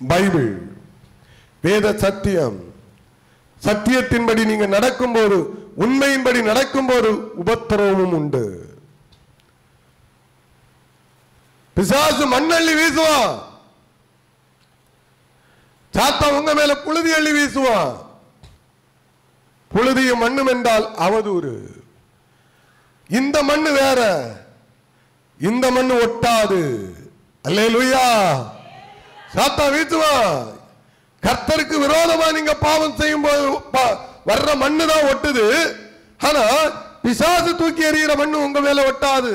பைபிள் வேத சத்தியம், சத்தியத்தின்படி நீங்க நடக்கும்போது, உண்மையின்படி நடக்கும்போது உபத்திரவமும் உண்டு. பிசாசு மண்ணள்ளி வீசுவான், சாத்தா உங்க மேல புழுதி அள்ளி வீசுவான். புழுதியும் மண்ணும் என்றால் அவதூறு. இந்த மண்ணு வேற, இந்த மண்ணு ஒட்டாது. அல்லேலூயா. சாத்தா வீசுவான். கர்த்தருக்கு விரோதமா நீங்க பாவம் செய்யும் போது வர்ற மண்ணு தான் ஒட்டுது, ஆனா பிசாசு தூக்கி எறிகிற மண்ணு உங்க மேல ஒட்டாது.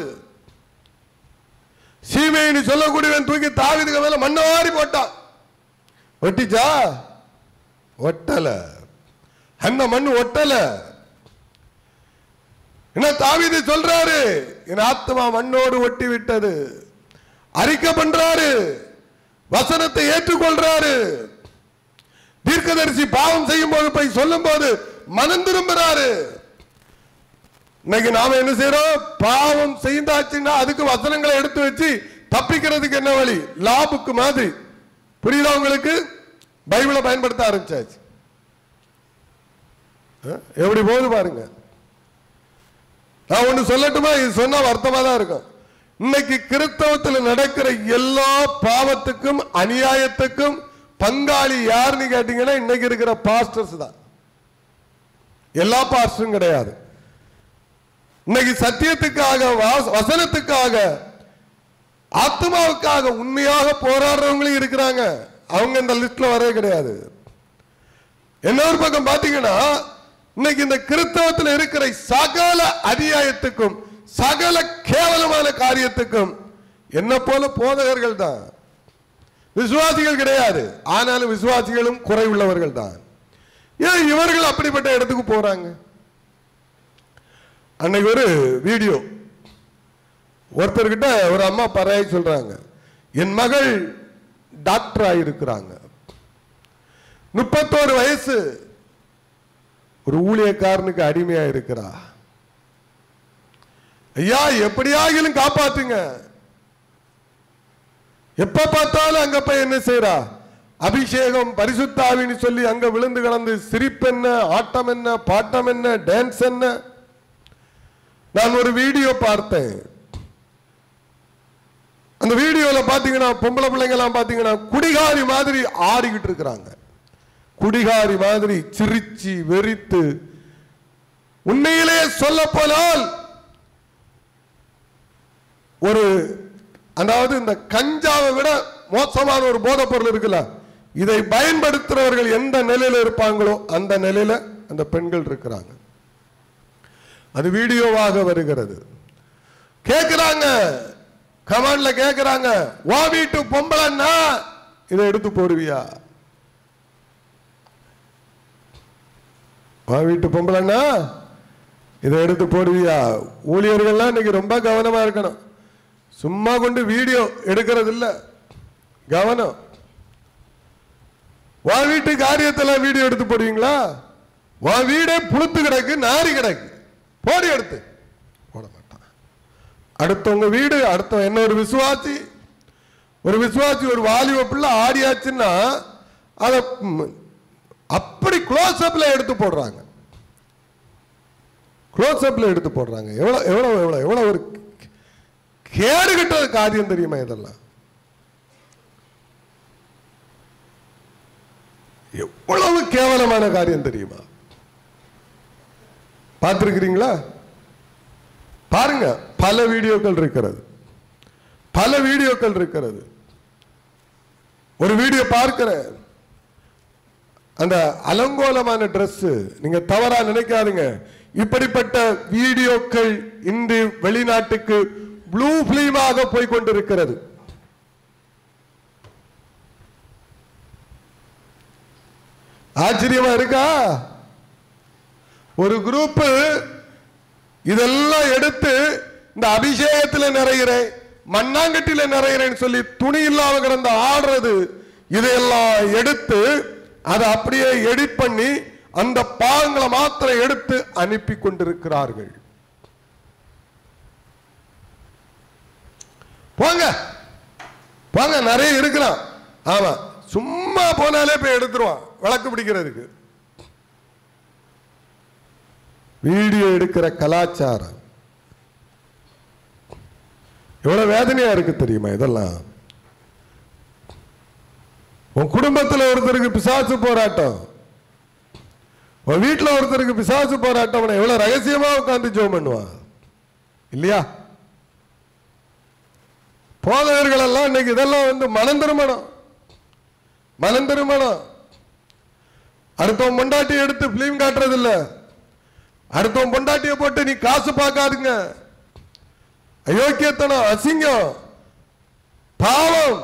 சீமைன்னு சொல்லக்கூடியவன் தூக்கி தாவீதுக்கு மேல மண்ணை வாரி போட்டான், ஒட்டிச்சா? ஒட்டல, அந்த மண்ணு ஒட்டல. என்ன தாவீது சொல்றாரு, என் ஆத்மா மண்ணோடு ஒட்டி விட்டது. அறிக்கை பண்றாரு, வசனத்தை ஏற்றுக்கொள்றாரு. தீர்க்கதரிசி பாவம் செய்யும் போது போய் சொல்லும் போது மனம் திரும்புறாரு. இன்னைக்கு நாம என்ன செய்யறோம், பாவம் செய்தாச்சுன்னா அதுக்கு வசனங்களை எடுத்து வச்சு தப்பிக்கிறதுக்கு என்ன வழி, லாபுக்கு மாதிரி. புரியுதா உங்களுக்கு? பைபிளை பயன்படுத்த ஆரம்பிச்சாச்சு. எப்படி போகுது பாருங்க. நான் ஒண்ணு சொல்லட்டுமா, இது சொன்னா வருத்தமா தான் இருக்கும். இன்னைக்கு கிறிஸ்தவத்தில் நடக்கிற எல்லா பாவத்துக்கும் அநியாயத்துக்கும் பங்காளி யாருன்னு கேட்டீங்கன்னா இன்னைக்கு இருக்கிற பாஸ்டர்ஸ் தான். எல்லா பாஸ்டரும் கிடையாது. இன்னைக்கு சத்தியத்துக்காக, வசனத்துக்காக, ஆத்மாவுக்காக உண்மையாக போராடுறவங்களும் இருக்கிறாங்க, அவங்க இந்த லிஸ்ட்ல வரவே கிடையாது. இன்னொரு பக்கம் பாத்தீங்கன்னா இன்னைக்கு இந்த கிறிஸ்தவத்தில் இருக்கிற சகல அநியாயத்துக்கும் சகல கேவலமான காரியத்துக்கும் என்ன போல போதகர்கள் தான், விசுவாசிகள் கிடையாது. ஆனாலும் விசுவாசிகளும் குறை உள்ளவர்கள் தான். ஏன் இவர்கள் அப்படிப்பட்ட இடத்துக்கு போறாங்க? அன்னைக்கு ஒரு வீடியோ, ஒருத்தர்கிட்ட ஒரு அம்மா பறையை சொல்றாங்க, என் மகள் டாக்டர் ஆயிருக்கிறாங்க, 31 வயசு, ஒரு ஊழியக்காரனுக்கு அடிமையா இருக்கிறா. ஐயா எப்படியாகிலும் காப்பாத்துங்க. எப்ப பார்த்தாலும் அங்க போய் என்ன செய்யறா, அபிஷேகம் பரிசுத்தாவின்னு சொல்லி அங்க விழுந்து கிடந்து சிரிப்பு என்ன, ஆட்டம் என்ன, பாட்டம் என்ன, டான்ஸ் என்ன. நான் ஒரு வீடியோ பார்த்தேன். அந்த வீடியோல பாத்தீங்கன்னா பொம்பளை பிள்ளைங்க எல்லாம் பாத்தீங்கன்னா குடிகாரி மாதிரி ஆடிக்கிட்டு இருக்கிறாங்க. குடிகாரி மாதிரி சிரிச்சு வெறித்து. உண்மையிலேயே சொல்ல போனால் ஒரு அதாவது இந்த கஞ்சாவை விட மோசமான ஒரு போதைப் பொருள் இருக்குல்ல, இதை பயன்படுத்துறவர்கள் எந்த நிலையில இருப்பாங்களோ அந்த நிலையில அந்த பெண்கள் இருக்கிறாங்க. அது வீடியோவாக வருகிறது. கேட்கிறாங்க, கமெண்ட்ல கேட்கிறாங்க, வா வீட்டு பொம்பளைன்னா இதை எடுத்து போடுவியா? வா வீட்டு பொம்பளைன்னா இதை எடுத்து போடுவியா? ஊழியர்கள்லாம் இன்னைக்கு ரொம்ப கவனமா இருக்கணும். சும்மா கொண்டு வீடியோ எடுக்கிறது இல்ல, கவனம். வா வீட்டு காரியத்தில் வீடியோ எடுத்து போடுவீங்களா? வா வீடே புளுத்து கிடக்கு, நாரி கிடக்கு, போடி எடுத்து போட மாட்டான். அடுத்தவங்க வீடு, அடுத்த என்ன ஒரு விசுவாசி ஒரு வாலிப பிள்ளை ஆடியாச்சுன்னா அதை அப்படி க்ளோஸ் அப்ல எடுத்து போடுறாங்க. க்ளோஸ் அப்ல எடுத்து போடுறாங்க. எவ்வளவு எவ்வளவு எவ்வளவு எவ்வளவு ஒரு கேடுகட்ட காரியம் தெரியுமா? இதெல்லாம் எவ்வளவு கேவலமான காரியம் தெரியுமா? பார்த்திருக்கிறீங்களா? பாருங்க, பல வீடியோக்கள் இருக்கிறது, பல வீடியோக்கள் இருக்கிறது. ஒரு வீடியோ பார்க்கிறேன், அந்த அலங்கோலமான டிரெஸ், நீங்க தவறா நினைக்காதீங்க. இப்படிப்பட்ட வீடியோக்கள் இன்று வெளிநாட்டுக்கு ப்ளூ பிலிமாக போய் கொண்டிருக்கிறது. ஆச்சரியமா இருக்கா? ஒரு குரூப் இதெல்லாம் எடுத்து இந்த அபிஷேகத்தில் நிறைகிறேன், மண்ணாங்கட்டில நிறைகிறேன்னு சொல்லி துணி இல்லாம கிடந்த ஆடுறது, இதையெல்லாம் எடுத்து அதை அப்படியே எடிட் பண்ணி அந்த பாகங்களை மாத்திரம் எடுத்து அனுப்பி கொண்டிருக்கிறார்கள். போங்க போங்க, நிறைய இருக்கிறான். ஆமா, சும்மா போனாலே போய் எடுத்துருவான் விளக்கு பிடிக்கிறதுக்கு. வீடியோ எடுக்கிற கலாச்சாரம் எவ்வளவு வேதனையா இருக்கு தெரியுமா? இதெல்லாம் உன் குடும்பத்தில் ஒருத்தருக்கு பிசாசு போராட்டம், உன் வீட்டில் ஒருத்தருக்கு பிசாசு போராட்டம், எவ்வளவு ரகசியமா உட்கார்ந்து ஜெபம் பண்ணுவான் இல்லையா? போதகர்கள் எல்லாம் இன்னைக்கு இதெல்லாம் மனம் திருமணம், மனம் திருமணம். அடுத்தவன் பொண்டாட்டியை எடுத்து பிலிம் காட்டுறது இல்ல, அடுத்தவன் பொண்டாட்டியை போட்டு நீ காசு பார்க்காதுங்க. அயோக்கியத்தனம், அசிங்கம், பாவம்,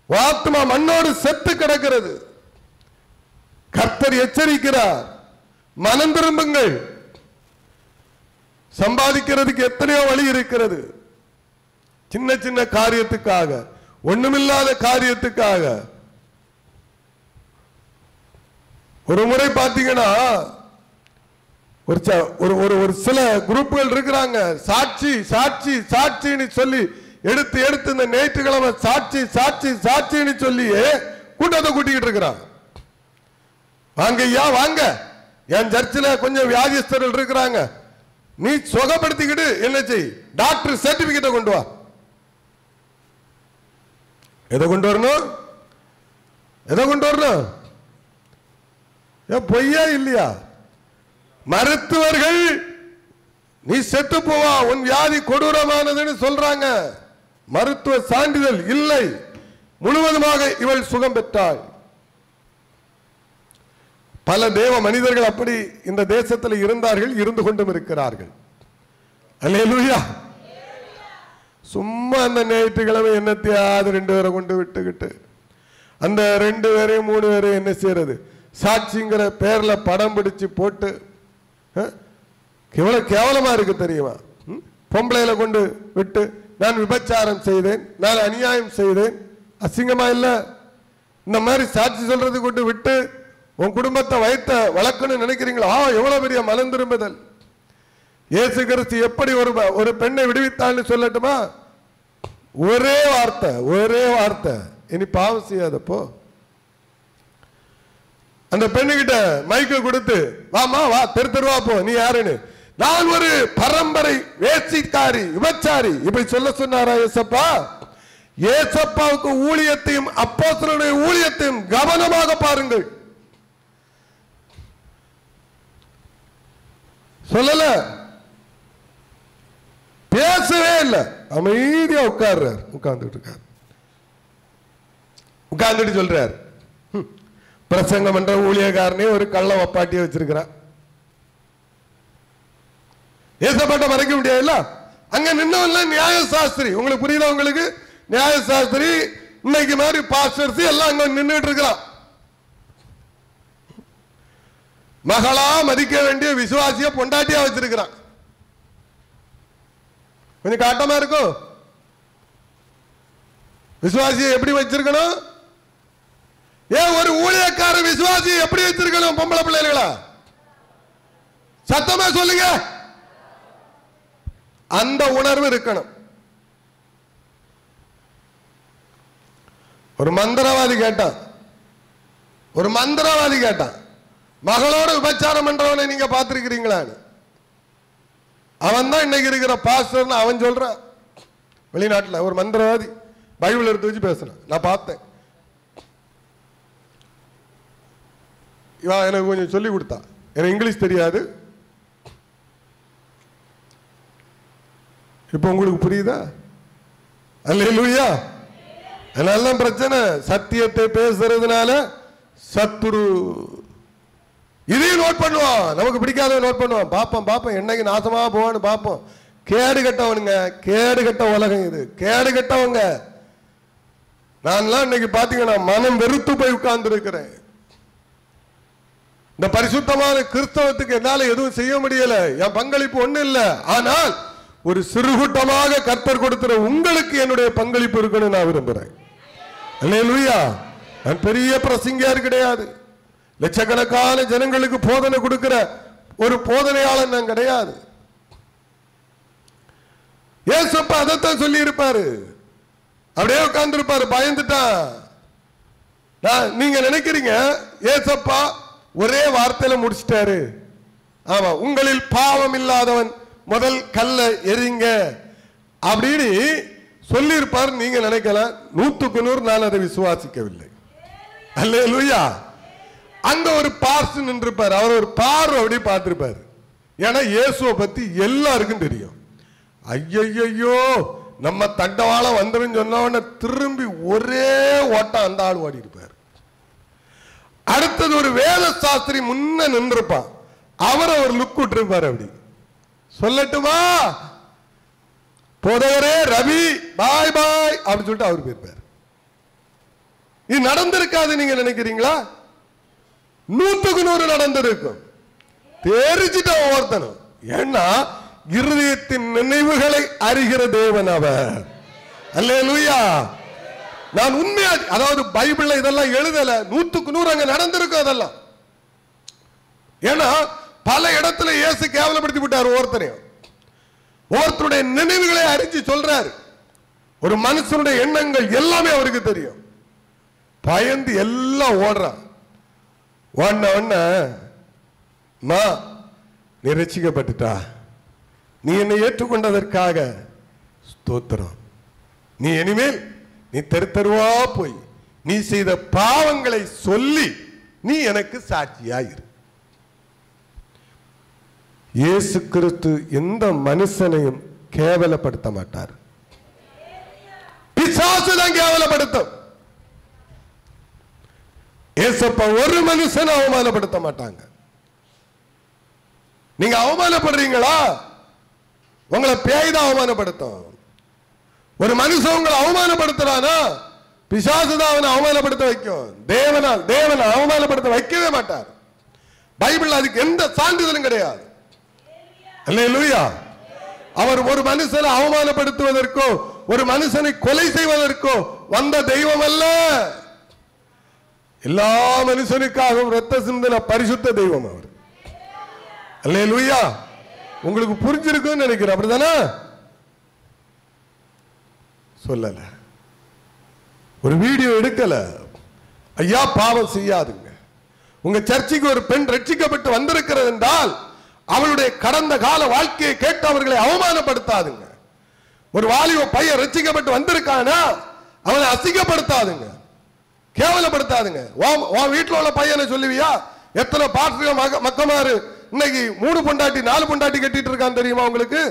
ஆத்மா மண்ணோடு செத்து கிடக்கிறது. கர்த்தர் எச்சரிக்கிறார், மனம் திரும்புங்கள். சம்பாதிக்கிறதுக்கு எத்தனையோ வழி இருக்கிறது. சின்ன சின்ன காரியத்துக்காக, ஒண்ணுமில்லாத காரியத்துக்காக. ஒரு முறை பார்த்தீங்கன்னா ஒரு சில குரூப்புகள் இருக்கிறாங்க, சாட்சி சாட்சி சாட்சின்னு சொல்லி எடுத்து எடுத்து இந்த ஞாயிற்றுக்கிழமை சாட்சி சாட்சி சாட்சின்னு சொல்லி கூட்டத்தை கூட்டிக்கிட்டு இருக்கிறான். வாங்க ஐயா வாங்க, என் சர்ச்சில் கொஞ்சம் வியாதிஸ்தர்கள் இருக்கிறாங்க, நீ சுகப்படுத்திக்கிட்டு என்ன செய், டாக்டர் சர்டிபிகேட்டை கொண்டு வா. எதை கொண்டு வரணும்? எதை கொண்டு வரணும்? பொய்யா இல்லையா? மருத்துவர்கள் நீ செத்து போவா, உன் வியாதி கொடூரமானதுன்னு சொல்றாங்க. மருத்துவ சான்றிதழ் இல்லை, முழுவதுமாக இவள் சுகம் பெற்றாள். பல தேவ மனிதர்கள் அப்படி இந்த தேசத்தில் இருந்தார்கள், இருந்து கொண்டும் இருக்கிறார்கள். அல்லேலூயா. சும்மா அந்த ஞாயிற்றுக்கிழமை என்னத்தையாவது 2 பேரை கொண்டு விட்டுக்கிட்டு அந்த 2 பேரையும் 3 பேரையும் என்ன செய்யறது, சாட்சிங்கிற பேர்ல படம் பிடிச்சு போட்டு எவ்வளவு கேவலமா இருக்கு தெரியுமா? பொம்பளையில கொண்டு விட்டு நான் விபச்சாரம் செய்தேன், நான் அநியாயம் செய்தேன், அசிங்கமா இல்ல? இந்த மாதிரி சாட்சி சொல்றது கொண்டு விட்டு உன் குடும்பத்தை வைத்த வளர்க்கணும்னு நினைக்கிறீங்களா? எவ்வளவு பெரிய மனம் திரும்புதல். இயேசு கிறிஸ்து எப்படி ஒரு பெண்ணை விடுவித்தான்னு சொல்லட்டுமா? ஒரே வார்த்தை, ஒரே வார்த்தை, இனி பாவம் செய்யாதப்போ. அந்த பெண்ணுகிட்ட மைக்க கொடுத்து, வாமா வா, தெருவா போ, நீ யாருன்னு. நான் ஒரு பரம்பரை வேசிக்காரி, விபச்சாரி, இப்படி சொல்ல சொன்னாரா ஏசப்பா? ஏசப்பாவுக்கு ஊழியத்தையும் அப்போஸ்தலருடைய ஊழியத்தையும் கவனமாக பாருங்கள். சொல்லல, பேசவே இல்லை, அமைதியா உட்கார்றார். உட்கார்ந்துட்டு இருக்கார். உட்கார்ந்துட்டு சொல்றார், பிரசங்கம் என்ற ஊழியக்காரனே ஒரு கள்ள வப்பாட்டியை வச்சிருக்கிறான். ஏசப்பட்ட மறைக்க முடியாதுல்ல. அங்க நின்னவன்ல நியாய சாஸ்திரி, உங்களுக்கு புரியுதா? உங்களுக்கு நியாய சாஸ்திரி, இன்னைக்கு மாதிரி பாஸ்டர்ஸ் எல்லாம் அங்க நின்றுட்டு இருக்கிறான். மகளா மதிக்க வேண்டிய விசுவாசிய பொண்டாட்டியா வச்சிருக்கிறான். கொஞ்சம் காட்டமா இருக்கும். விசுவாசியை எப்படி வச்சிருக்கணும்? ஏன் ஒரு ஊழியக்கார விசுவாசியை எப்படி வச்சிருக்கணும்? பொம்பளை பிள்ளைகளா சத்தமா சொல்லுங்க. அந்த உணர்வு இருக்கணும். ஒரு மந்திரவாதி கேட்டான், மகளோட விபச்சாரம் பண்றவனை நீங்க பார்த்திருக்கிறீங்களா? அவன் தான் இன்னைக்கு இருக்கிற பாஸ்டர்னு அவன் சொல்றான். வெளிநாட்டில் ஒரு மந்திரவாதி பைபிள் எடுத்து வச்சு பேசுறான், நான் பார்த்தேன். இவன் எனக்கு கொஞ்சம் சொல்லி கொடுத்தா, எனக்கு இங்கிலீஷ் தெரியாது. இப்ப உங்களுக்கு புரியுதா? அல்லேலூயா. அதனால பிரச்சனை, சத்தியத்தை பேசுறதுனால சத்துரு இதையும் நோட் பண்ணுவான். நமக்கு பிடிக்காத நோட் பண்ணுவான். பாப்போம் என்னைக்கு நாசமா போவான்னு பாப்போம். கேடு கட்டவனுங்க, கேடு கட்ட உலகம் இது, கேடு கட்டவங்க. நான்லாம் இன்னைக்கு பாத்தீங்கன்னா மனம் வெறுத்து போய் உட்கார்ந்து இருக்கிறேன். இந்த பரிசுத்தமான கிறிஸ்தவத்துக்கு என்னால எதுவும் செய்ய முடியல, என் பங்களிப்பு ஒண்ணு இல்லை. ஆனால் ஒரு சிறுகூட்டமாக கர்த்தர் கொடுக்கிற உங்களுக்கு என்னுடைய பங்களிப்பு இருக்குன்னு நான் விரும்புறேன். அல்லேலூயா. நான் பெரிய பிரசங்கியார் கிடையாது, லட்சக்கணக்கான ஜனங்களுக்கு போதனை கொடுக்கிற ஒரு போதனையாளன் நான் கிடையாது. ஏசப்பா அதைத்தான் சொல்லி இருப்பாரு. அப்படியே உட்கார்ந்து இருப்பாரு, பயந்துட்டான். நீங்க நினைக்கிறீங்க ஏசப்பா ஒரே வார்த்தையில முடிச்சிட்டாரு. ஆமா, உங்களில் பாவம் இல்லாதவன் முதல் கல்ல எறிங்க அப்படின்னு சொல்லி இருப்பார். நீங்க நினைக்கலாம். 100க்கு 100 நான் அதை விசுவாசிக்கவில்லை. அல்லேலூயா. அங்க ஒரு பார்ஸ் நின்றுப்பார். அவர் ஒரு பார்வை அப்படி பார்த்திருப்பாரு. ஏன்னா இயேசுவை பத்தி எல்லாருக்கும் தெரியும். ஐயோ நம்ம தண்டவாளம் வந்துடும் சொன்ன திரும்பி ஒரே ஓட்டம் அந்த ஆள் ஓடி இருப்பார். அடுத்தது ஒரு வேத சாஸ்திரி முன்ன நின்றுப்பான். அவர் ஒரு லுக் விட்டுருப்பார். அப்படி சொல்லட்டுமா போதவரே ரவி பாய் பாய் அப்படின்னு சொல்லிட்டு அவர் போயிருப்பார். இது நடந்திருக்காது நீங்க நினைக்கிறீங்களா? 100க்கு 100 நடந்திருக்கும். தெரிஞ்சிட்ட ஒவ்வொருத்தனும். ஏன்னா இருதயத்தின் நினைவுகளை அறிகிற தேவன் அவர். அல்லேலூயா. நான் உண்மையா, அதாவது பைபிள்ல இதெல்லாம் எழுதல, 100க்கு 100 அங்க நடந்திருக்கும் அதெல்லாம். ஏன்னா பல இடத்துல இயேசு கேவலப்படுத்தி விட்டார் ஒவ்வொருத்தரையும். ஒவ்வொருத்தருடைய நினைவுகளை அறிஞ்சு சொல்றாரு. ஒரு மனுஷனுடைய எண்ணங்கள் எல்லாமே அவருக்கு தெரியும். பயந்து எல்லாம் ஓடுறான். ஓடின நீ ரட்சிக்கப்பட்டுட்டா, நீ என்னை ஏற்றுக்கொண்டதற்காக ஸ்தோத்திரம். நீ இனிமேல் நீ தெருவா போய் நீ செய்த பாவங்களை சொல்லி நீ எனக்கு சாட்சியாயிரு. இயேசு கிறிஸ்து எந்த மனுஷனையும் கேவலப்படுத்த மாட்டார். பிசாசு தான் கேவலப்படுத்தும். ஏசப்பா ஒரு மனுஷனை அவமானப்படுத்த மாட்டாங்க. நீங்க அவமானப்படுறீங்களா? உங்களை பேய் தான் அவமானப்படுத்தும். ஒரு மனுஷன் உங்களை அவமானப்படுத்துறானா பிசாசு தான் அவனை அவமானப்படுத்த வைக்கும். தேவனை அவமானப்படுத்த வைக்கவே மாட்டார். பைபிள் அதுக்கு எந்த சான்றிதழும் கிடையாது. அல்லேலூயா. அவர் ஒரு மனுஷனை அவமானப்படுத்துவதற்கோ ஒரு மனுஷனை கொலை செய்வதற்கோ வந்த தெய்வம் அல்ல. எல்லா மனுஷனுக்காகவும் ரத்த சிந்தின பரிசுத்த தெய்வம் அவர். அல்லேலூயா. உங்களுக்கு புரிஞ்சிருக்குன்னு நினைக்கிறேன். அப்படிதானே? சொல்லல, ஒரு வீடியோ எடுக்கல, ஐயா பாவம் செய்யாதுங்க, உங்க சர்ச்சைக்கு ஒரு பெண் ரட்சிக்கப்பட்டு வந்திருக்கிறது என்றால் அவளுடைய கடந்த கால வாழ்க்கையை கேட்டு அவர்களை அவமானப்படுத்தாதுங்க. ஒரு வாலிப பையன் ரட்சிக்கப்பட்டு வந்திருக்கானா அவனை அசிங்கப்படுத்தாதுங்க, கேவலப்படுத்தாதுங்க. வீட்டில் உள்ள பையனை சொல்லுவியா? எத்தனை பாஸ்டர்கள் மக்கமாறு இன்னைக்கு 3 பொண்டாட்டி 4 பொண்டாட்டி கட்டிட்டு இருக்கான் தெரியுமா உங்களுக்கு?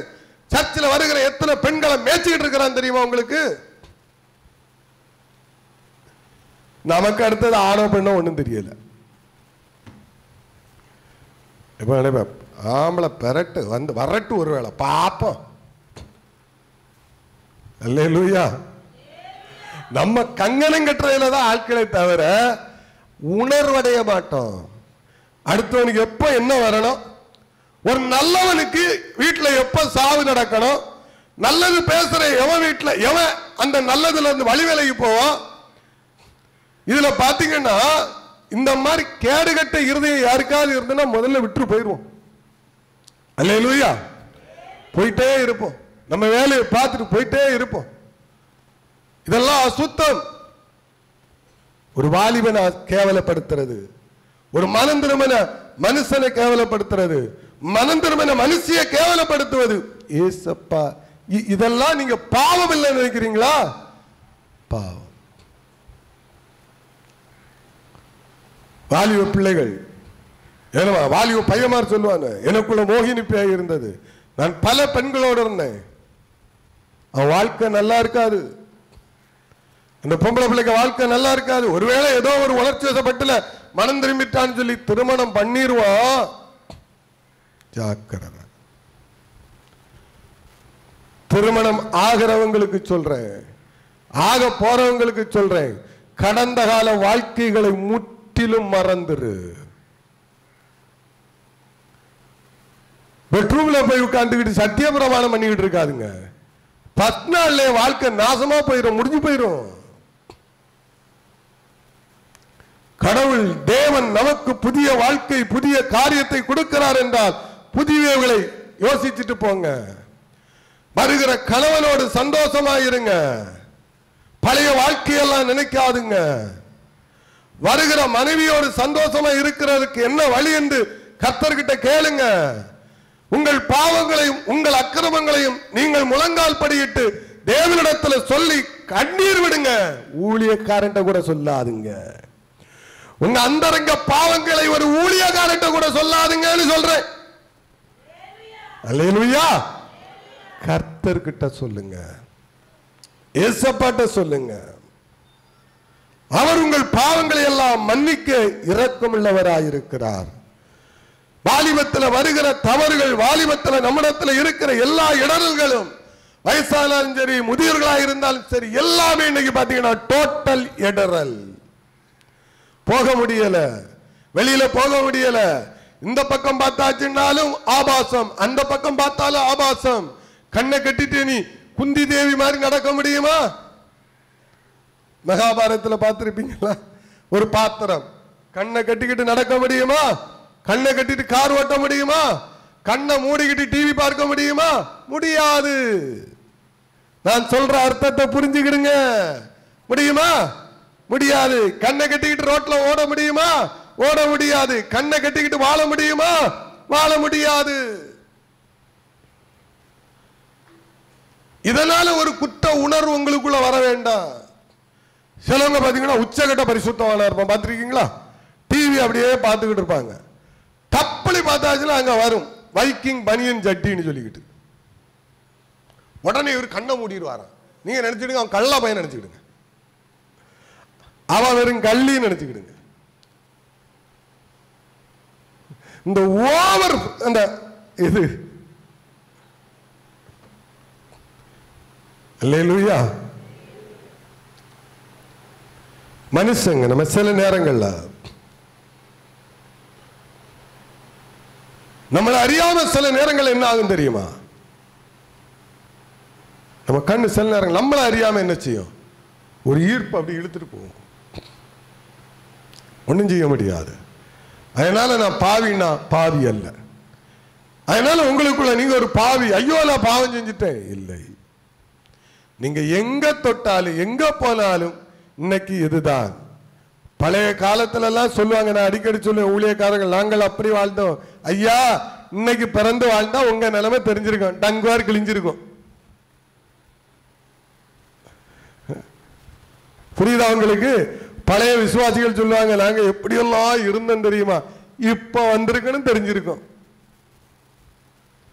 சர்ச்சில் வருகிற எத்தனை பெண்களை மேய்ச்சிக்கிட்டு இருக்கிறான் தெரியுமா உங்களுக்கு? நமக்கு அடுத்தது ஆணோ பெண்ணோ ஒன்றும் தெரியல. ஆம்பளை பெரட்டு வந்து வரட்டு ஒரு வேளை பாப்போம். அல்லேலூயா. நம்ம கங்கணம் கட்டுறதுல தான் ஆட்களை தவிர உணர்வடைய மாட்டோம். அடுத்தவனுக்கு எப்ப என்ன வரணும், ஒரு நல்லவனுக்கு வீட்டில் எப்ப சாவு நடக்கணும், நல்லது பேசுற எவன் வீட்டில் எவன் அந்த நல்லதுல இருந்து வழி விலகி போவோம். இதுல பாத்தீங்கன்னா இந்த மாதிரி கேடுகட்ட இருதயம் யாருக்காவது இருந்ததுன்னா முதல்ல விட்டு போயிடுவோம். அல்லேலூயா. போயிட்டே இருப்போம், நம்ம வேலையை பார்த்துட்டு போயிட்டே இருப்போம். இதெல்லாம் அசுத்தம். ஒரு வாலிபனை கேவலப்படுத்துறது, ஒரு மனம் திரும்பின மனுஷனை கேவலப்படுத்துறது, மனம் திரும்பின மனுஷியை கேவலப்படுத்துவது, ஏசப்பா இதெல்லாம் நீங்க பாவம் இல்லை நினைக்கிறீங்களா? பாவம். வாலிப பிள்ளைகள் வாலிப பையமார் சொல்லுவாங்க, எனக்குள்ள மோகினி பேய் இருந்தது, நான் பல பெண்களோடு இருந்தேன், அவன் வாழ்க்கை நல்லா இருக்காது, அந்த பொம்பளை பிள்ளைக்கு வாழ்க்கை நல்லா இருக்காது. ஒருவேளை ஏதோ ஒரு உணர்ச்சி வசப்பட்டுல மனம் திரும்பிட்டான்னு சொல்லி திருமணம் பண்ணிடுவான். ஜாக்கிரதை. திருமணம் ஆகிறவங்களுக்கு சொல்றேன், ஆக போறவங்களுக்கு சொல்றேன், கடந்த கால வாழ்க்கைகளை முற்றிலும் மறந்துரு. பெட்ரூம்ல போய் உட்கார்ந்துக்கிட்டு சத்திய பிரமாணம் பண்ணிக்கிட்டு இருக்காதுங்க. 10 நாள்ல வாழ்க்கை நாசமா போயிடும், முடிஞ்சு போயிடும். கடவுள் தேவன் நமக்கு புதிய வாழ்க்கை புதிய காரியத்தை கொடுக்கிறார் என்றால் புதியவைகளை யோசிச்சுட்டு போங்க. வருகிற கணவனோடு சந்தோஷமாயிருங்க, பழைய வாழ்க்கையெல்லாம் நினைக்காதுங்க. வருகிற மனைவியோடு சந்தோஷமா இருக்கிறதுக்கு என்ன வழி என்று கர்த்தர்கிட்ட கேளுங்க. உங்கள் பாவங்களையும் உங்கள் அக்கிரமங்களையும் நீங்கள் முழங்கால் படியிட்டு தேவனிடத்தில் சொல்லி கண்ணீர் விடுங்க. ஊழியக்காரன்ட்ட கூட சொல்லாதுங்க. உங்க அந்தரங்க பாவங்களை ஒரு ஊழியக்காரன்ட்ட கூட சொல்லாதுங்கன்னு சொல்றேன். அல்லேலூயா. கர்த்தர்கிட்ட சொல்லுங்க, ஏசப்பாட்ட சொல்லுங்க. அவர் உங்கள் பாவங்களை எல்லாம் மன்னிக்க இரக்கமுள்ளவராயிருக்கிறார். வாலிபத்தில் வருகிற தவறுகள், வாலிபத்தில் நம்மிடத்தில் இருக்கிற எல்லா இடர்களும், வயசானாலும் சரி முதியவர்களாக இருந்தாலும் சரி, எல்லாமே இன்னைக்கு பாத்தீங்கன்னா டோட்டல் இடரல். போக முடியல, வெளியில போக முடியல. இந்த பக்கம் பார்த்தாச்சுன்னாலும் ஆபாசம், அந்த பக்கம் பார்த்தாலும் ஆபாசம். கண்ணை கட்டிட்டு நீ குந்தி தேவி மாதிரி நடக்க முடியுமா? மகாபாரதத்தில் பார்த்திருப்பீங்களா? ஒரு பாத்திரம் கண்ணை கட்டிக்கிட்டு நடக்க முடியுமா? கண்ணை கட்டிட்டு கார் ஓட்ட முடியுமா? கண்ணை மூடிக்கிட்டு டிவி பார்க்க முடியுமா? முடியாது. நான் சொல்ற அர்த்தத்தை புரிஞ்சுக்கிடுங்க. முடியுமா? முடியாது. கண்ணை கட்டிக்கிட்டு ரோட்ல ஓட முடியுமா? ஓட முடியாது. கண்ணை கட்டிக்கிட்டு வாழ முடியுமா? வாழ முடியாது. இதனால ஒரு குற்ற உணர்வு உங்களுக்குள்ள வர வேண்டாம். சிலவங்க பாத்தீங்கன்னா உச்சகட்ட பரிசுத்தவானா இருப்பான், பார்த்திருக்கீங்களா? டிவி அப்படியே பார்த்துக்கிட்டு இருப்பாங்க. தப்பளி பார்த்தாச்சுன்னா அங்க வரும் வைக்கிங் பனியன் ஜட்டின்னு சொல்லிக்கிட்டு, உடனே இவர் கண்ணை மூடிடுவாராம். நீங்க நினைச்சிடுங்க அவன் கள்ள பையன் நினைச்சுக்கிடுங்க, அவன் வெறும் கள்ளின்னு நினைச்சுக்கிடுங்க. இந்த ஓவர் அந்த இது அல்லேலூயா. மனுஷங்க நம்ம சில நேரங்கள்ல நம்மளை அறியாம சில நேரங்கள் என்ன ஆகும் தெரியுமா? நம்ம கண்ணு சில நேரங்கள் நம்மளை அறியாம என்ன செய்யும்? ஒரு ஈர்ப்பு அப்படி இழுத்துட்டு போகும், ஒன்றும் செய்ய முடியாது. அதனால நான் பாவினா பாவி அல்ல. அதனால உங்களுக்குள்ள நீங்க ஒரு பாவி, ஐயோ நான் பாவம் செஞ்சுட்டேன் இல்லை. நீங்க எங்க தொட்டாலும் எங்க போனாலும் இன்னைக்கு இதுதான் பழைய காலத்துல எல்லாம் சொல்லுவாங்க, நான் அடிக்கடி சொல்லுவேன் ஊழியக்காரர்கள், நாங்கள் அப்படி வாழ்ந்தோம் ஐயா, இன்னைக்கு பிறந்து வாழ்ந்தா உங்க நிலைமை தெரிஞ்சிருக்கும், டங்குவார் கிழிஞ்சிருக்கும். புரியுதா உங்களுக்கு? பழைய விசுவாசிகள் சொல்லுவாங்க, நாங்க எப்படியெல்லாம் இருந்தோம் தெரியுமா, இப்ப வந்திருக்கணும் தெரிஞ்சிருக்கும்.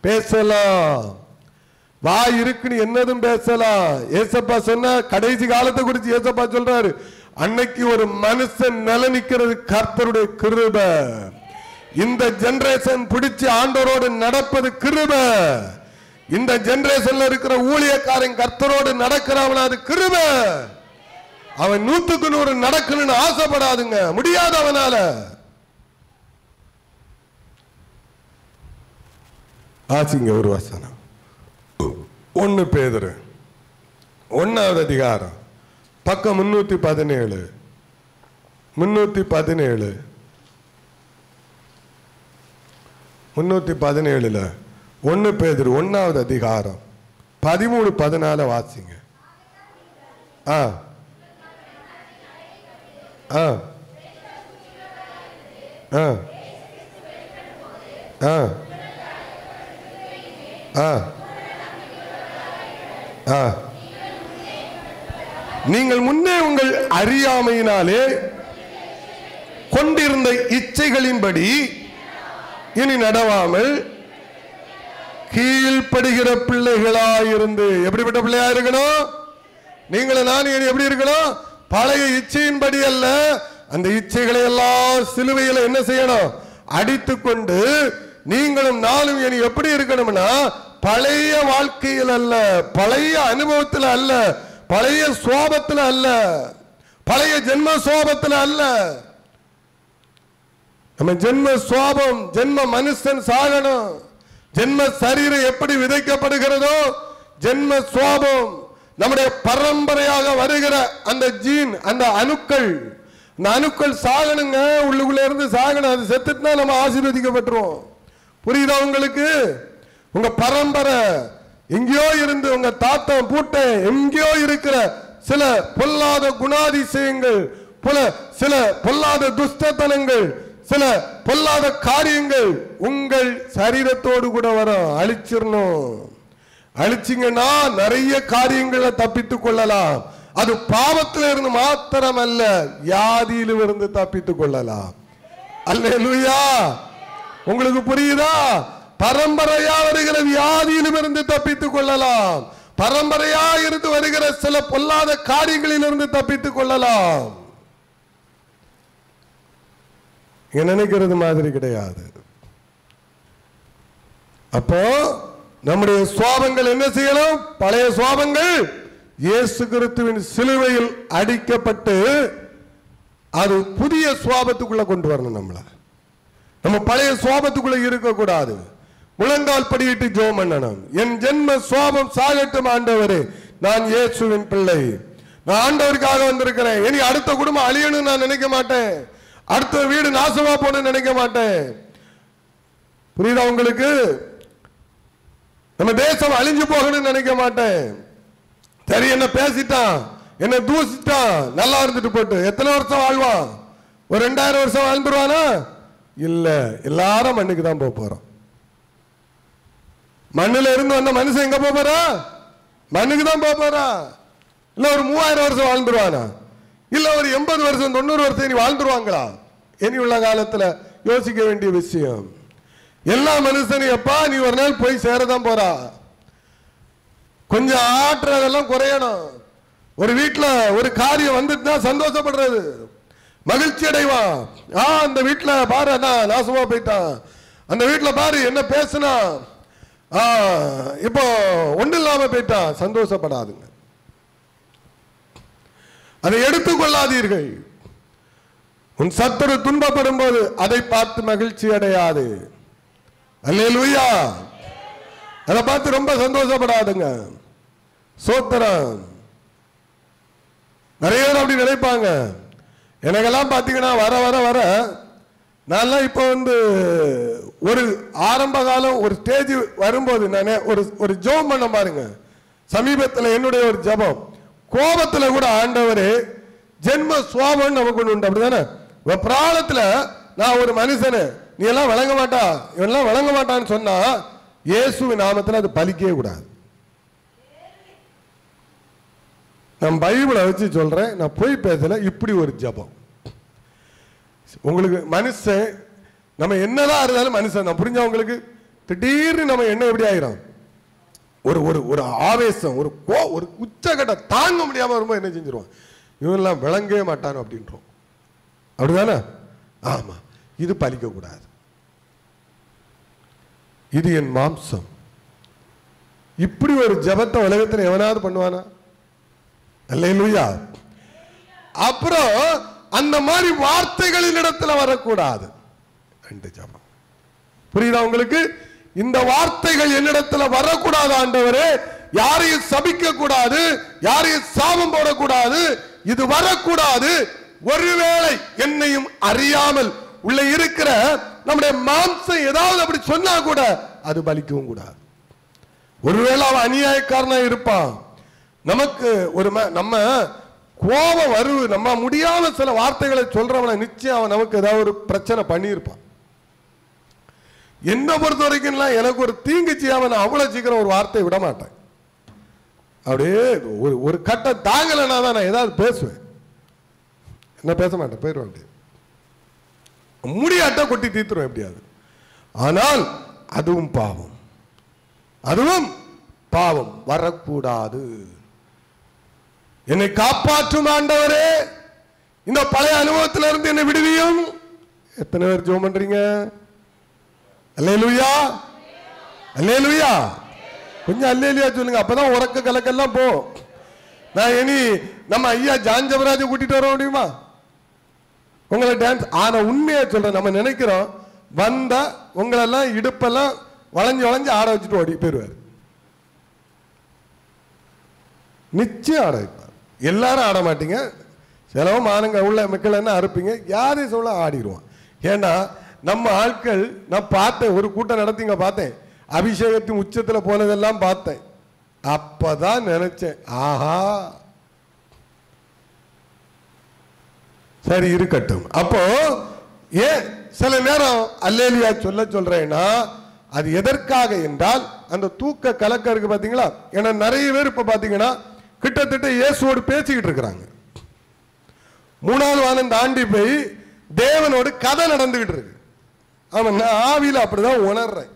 பேசலாம், வாய் இருக்குன்னு என்னதும் பேசலாம். ஏசப்பா சொன்ன கடைசி காலத்தை குறித்து ஏசப்பா சொல்றாரு, அன்னைக்கு ஒரு மனுஷன் நில நிக்கிறது கர்த்தருடைய கிருபை. இந்த ஜெனரேஷன் பிடிச்சு ஆண்டவரோடு நடப்பது கிருபை. இந்த ஜெனரேஷன்ல இருக்கிற ஊழியக்காரன் கர்த்தரோடு நடக்கிறவன் அது கிருபை. அவன் 100க்கு 100 நடக்கணும்னு ஆசைப்படாதுங்க, முடியாது அவனால. ஆசிங்க ஒரு வசனம், 1 பேதுரு 1வது அதிகாரம் பக்கம் 317 317 1 பேதுரு 1வது அதிகாரம் 13-14 வாசிங்க. நீங்கள் முன்னே உங்கள் அறியாமையினாலே கொண்டிருந்த இச்சைகளின்படி இனி நடவாமல் கீழ்ப்படுகிற பிள்ளைகளாயிருந்து. எப்படிப்பட்ட பிள்ளையா இருக்கணும்? நீங்களும் நான் எப்படி இருக்கணும்? பழைய இச்சையின்படி அல்ல, அந்த இச்சைகளை எல்லாம் சிலுவையில் என்ன செய்யணும்? அடித்துக்கொண்டு நீங்களும் நானும் இனி எப்படி இருக்கணும்னா, பழைய வாழ்க்கையில் அல்ல, பழைய அனுபவத்தில் அல்ல, பழைய சோபத்தில் அல்ல, பழைய ஜென்ம சோபத்தில் அல்ல. நம்ம ஜென்ம சோபம், ஜென்ம மனுஷன் சாகணும். ஜென்ம சரீரம் எப்படி விதைக்கப்படுகிறதோ, ஜென்ம சோபம் நம்முடைய பரம்பரையாக வருகிற அந்த ஜீன், அந்த அணுக்கள், அந்த அணுக்கள் சாகணுங்க, உள்ளுக்குள்ள இருந்து சாகணும். அது செத்துட்டுனா நம்ம ஆசீர்வதிக்கப்பட்டுருவோம். புரியுதா உங்களுக்கு? உங்க பரம்பரை எங்கேயோ இருந்து, உங்க தாத்தன் பூட்டன் எங்கேயோ இருக்கிற சில பொல்லாத குணாதிசயங்கள், சில பொல்லாத துஷ்டத்தனங்கள், சில பொல்லாத காரியங்கள் உங்கள் சரீரத்தோடு கூட வரும். அழிச்சிடணும். அழிச்சிங்கன்னா நிறைய காரியங்களை தப்பித்துக் கொள்ளலாம். அது பாவத்தில் இருந்து மாத்திரம் அல்ல, வியாதியிலும் இருந்து தப்பித்துக் கொள்ளலாம். அல்லேலூயா. உங்களுக்கு புரியுதா? பரம்பரையா வருகிற வியாதியிலும் இருந்து தப்பித்துக் கொள்ளலாம். பரம்பரையா இருந்து வருகிற சில பொல்லாத காரியங்களில் இருந்து தப்பித்துக் கொள்ளலாம். நினைக்கிறது மாதிரி கிடையாது. அப்போ நம்முடைய சுவாபங்கள் என்ன செய்யணும்? பழைய சுவாபங்கள் இயேசு கிறிஸ்துவின் சிலுவையில் அடிக்கப்பட்டு அது புதிய சுவாபத்துக்குள்ள கொண்டு வரணும். நம்ம பழைய சுவாபத்துக்குள்ள இருக்கக்கூடாது. முழங்கால் படியிட்டு ஜெபம் பண்ணணும். என் ஜென்ம சுவாபம் சாகட்டும் ஆண்டவரே, நான் இயேசுவின் பிள்ளை, நான் ஆண்டவருக்காக வந்திருக்கிறேன். இனி அடுத்த குடும்பம் அழியணும் நான் நினைக்க மாட்டேன். அடுத்த வீடு நாசமா போன நினைக்க மாட்டேன். புரியுதா உங்களுக்கு? நம்ம தேசம் அழிஞ்சு போகணும்னு நினைக்க மாட்டேன். சரி, என்ன பேசிட்டான், என்ன தூசிட்டான், நல்லா இருந்துட்டு போட்டு எத்தனை வருஷம் வாழ்வான்? ஒரு 2000 வருஷம் வாழ்ந்துருவானா? இல்ல, எல்லாரும் மண்ணுக்கு தான் போறோம். மண்ணுல இருந்து வந்த மனுஷன் எங்க போறா? மண்ணுக்கு தான் போறா. இல்ல ஒரு 3000 வருஷம் வாழ்ந்துருவானா? இல்ல ஒரு 80 வருஷம் 90 வருஷம் இனி வாழ்ந்துருவாங்களா? இனி உள்ள காலத்துல யோசிக்க வேண்டிய விஷயம். எல்லா மனுஷனும் எப்பா நீ ஒரு நாள் போய் சேரதான் போறா. கொஞ்சம் ஆற்றதெல்லாம் குறையணும். ஒரு வீட்டுல ஒரு காரியம் வந்துட்டுனா சந்தோஷப்படுறது, மகிழ்ச்சி அடைவான். அந்த வீட்டுல பாரு அதான் நாசமா போயிட்டான், அந்த வீட்டுல பாரு என்ன பேசுனா, இப்போ ஒண்ணு இல்லாம போயிட்டான், சந்தோஷப்படாதுங்க. அதை எடுத்துக்கொள்ளாதீர்கள். உன் சத்துரு துன்பப்படும் போது அதை பார்த்து மகிழ்ச்சி அடையாது. அல்லேலூயா. அதை பார்த்து ரொம்ப சந்தோஷப்படாதுங்க. சோத்திரம். நிறைய பேர் அப்படி நினைப்பாங்க. எனக்கெல்லாம் பார்த்தீங்கன்னா வர வர வர நான்லாம் இப்போ ஒரு ஆரம்ப காலம் ஒரு ஸ்டேஜ் வரும்போது நான் ஒரு ஜெபம் பண்ண பாருங்க. சமீபத்தில் என்னுடைய ஒரு ஜெபம், கோபத்தில் கூட ஆண்டவரே ஜென்ம சுவாபம் நமக்கு ஒன்று உண்டு. அப்படிதானே? பிராணத்துல நான் ஒரு மனுஷனு நீ எல்லாம் வழங்க மாட்டா இவெல்லாம் வழங்க மாட்டான்னு சொன்னா இயேசுவின் நாமத்தில் அது பலிக்கவே கூடாது. நான் பைபிளை வச்சு சொல்றேன், நான் போய் பேசல. இப்படி ஒரு ஜபம் உங்களுக்கு மனுஷன், நம்ம என்னதான் இருந்தாலும் மனுஷன் தான். புரிஞ்சா உங்களுக்கு? திடீர்னு நம்ம என்ன எப்படி ஆயிரும், ஒரு ஒரு ஒரு ஆவேசம், ஒரு உச்சகட்ட தாங்க முடியாம வரும்போது என்ன செஞ்சிருவோம், இவெல்லாம் விளங்கவே மாட்டானோ அப்படின்றோம். அப்படிதானே? ஆமா, இது பலிக்க கூடாது. இது என் மாம்சம். இப்படி ஒரு ஜபத்தை உலகத்தில் எவனாவது பண்ணுவானா? அல்லேலூயா. அப்புறம் அந்த மாதிரி வார்த்தைகளின் இடத்துல வரக்கூடாது. ரெண்டு ஜபம். புரியுதா உங்களுக்கு? இந்த வார்த்தைகள் என்னிடத்துல வரக்கூடாது ஆண்டவரே, யாரையும் சபிக்க கூடாது, யாரையும் சாபம் போடக்கூடாது, இது வரக்கூடாது. ஒருவேளை என்னையும் அறியாமல் உள்ள இருக்கிற நம்முடைய மாம்சம் ஏதாவது அப்படி சொன்னா கூட அது பலிக்கவும் கூடாது. ஒருவேளை அவன் அநியாயக்காரனா இருப்பான், நமக்கு ஒரு நம்ம கோபம் வருது, நம்ம முடியாம சில வார்த்தைகளை சொல்றவன நிச்சயம் அவன் நமக்கு ஏதாவது ஒரு பிரச்சனை பண்ணியிருப்பான். என்ன பொறுத்த வரைக்கும் எனக்கு ஒரு தீங்கு செய்யாம நான் அவ்வளவு சீக்கிரம் ஒரு வார்த்தை விட மாட்டேன். அப்படியே ஒரு கட்டம் தாங்கலைன்னா தான் நான் ஏதாவது பேசுவேன். என்ன பேச மாட்டேன், போயிடுவேன். அப்படியே முடியாட்ட கொட்டி தீத்துருவேன் எப்படியாது. ஆனால் அதுவும் பாவம், அதுவும் பாவம் வரக்கூடாது. என்னை காப்பாற்றும் ஆண்டவரே, இந்த பழைய அனுபவத்திலிருந்து என்னை விடுவியும். எத்தனை பேர் ஜெபம் பண்றீங்க? அல்லேலூயா, அல்லேலூயா. கொஞ்சம் அல்லேலூயா சொல்லுங்க, அப்பதான் உறக்க கலக்கெல்லாம் போ. நான் இனி நம்ம ஐயா ஜான் ஜெபராஜை கூட்டிட்டு வர முடியுமா உங்களை டான்ஸ்? ஆனா உண்மையா சொல்றேன், நம்ம நினைக்கிறோம் வந்தா உங்களெல்லாம் இடுப்பெல்லாம் வளைஞ்சு வளைஞ்சு ஆட வச்சுட்டு ஓடி போயிடுவார். நிச்சயம் ஆட வைப்பார். எல்லாரும் ஆட மாட்டீங்க, சிலவும் மானங்க உள்ள மக்கள் என்ன அறுப்பீங்க, யாரையும் சொல்ல ஆடிடுவான். ஏன்னா நம்ம ஆட்கள், நான் பார்த்தேன் ஒரு கூட்டம் நடத்திங்க, பார்த்தேன் அபிஷேகத்தின் உச்சத்தில் போனதெல்லாம் பார்த்தேன். அப்பதான் நினைச்சேன், ஆஹா சரி இருக்கட்டும். அப்போ ஏன் சில நேரம் அல்லேலியா சொல்றேன்னா அது எதற்காக என்றால் அந்த தூக்க கலக்கம் இருக்கு பாத்தீங்களா. ஏன்னா நிறைய பேர் இப்ப பாத்தீங்கன்னா கிட்டத்தட்ட இயேசுவோடு பேசிக்கிட்டு இருக்கிறாங்க. மூணாவது வானம் தாண்டி போய் தேவனோடு கதை நடந்துகிட்டு இருக்கு. ஆமா, நான் ஆவியில அப்படிதான் உணர்றேன்.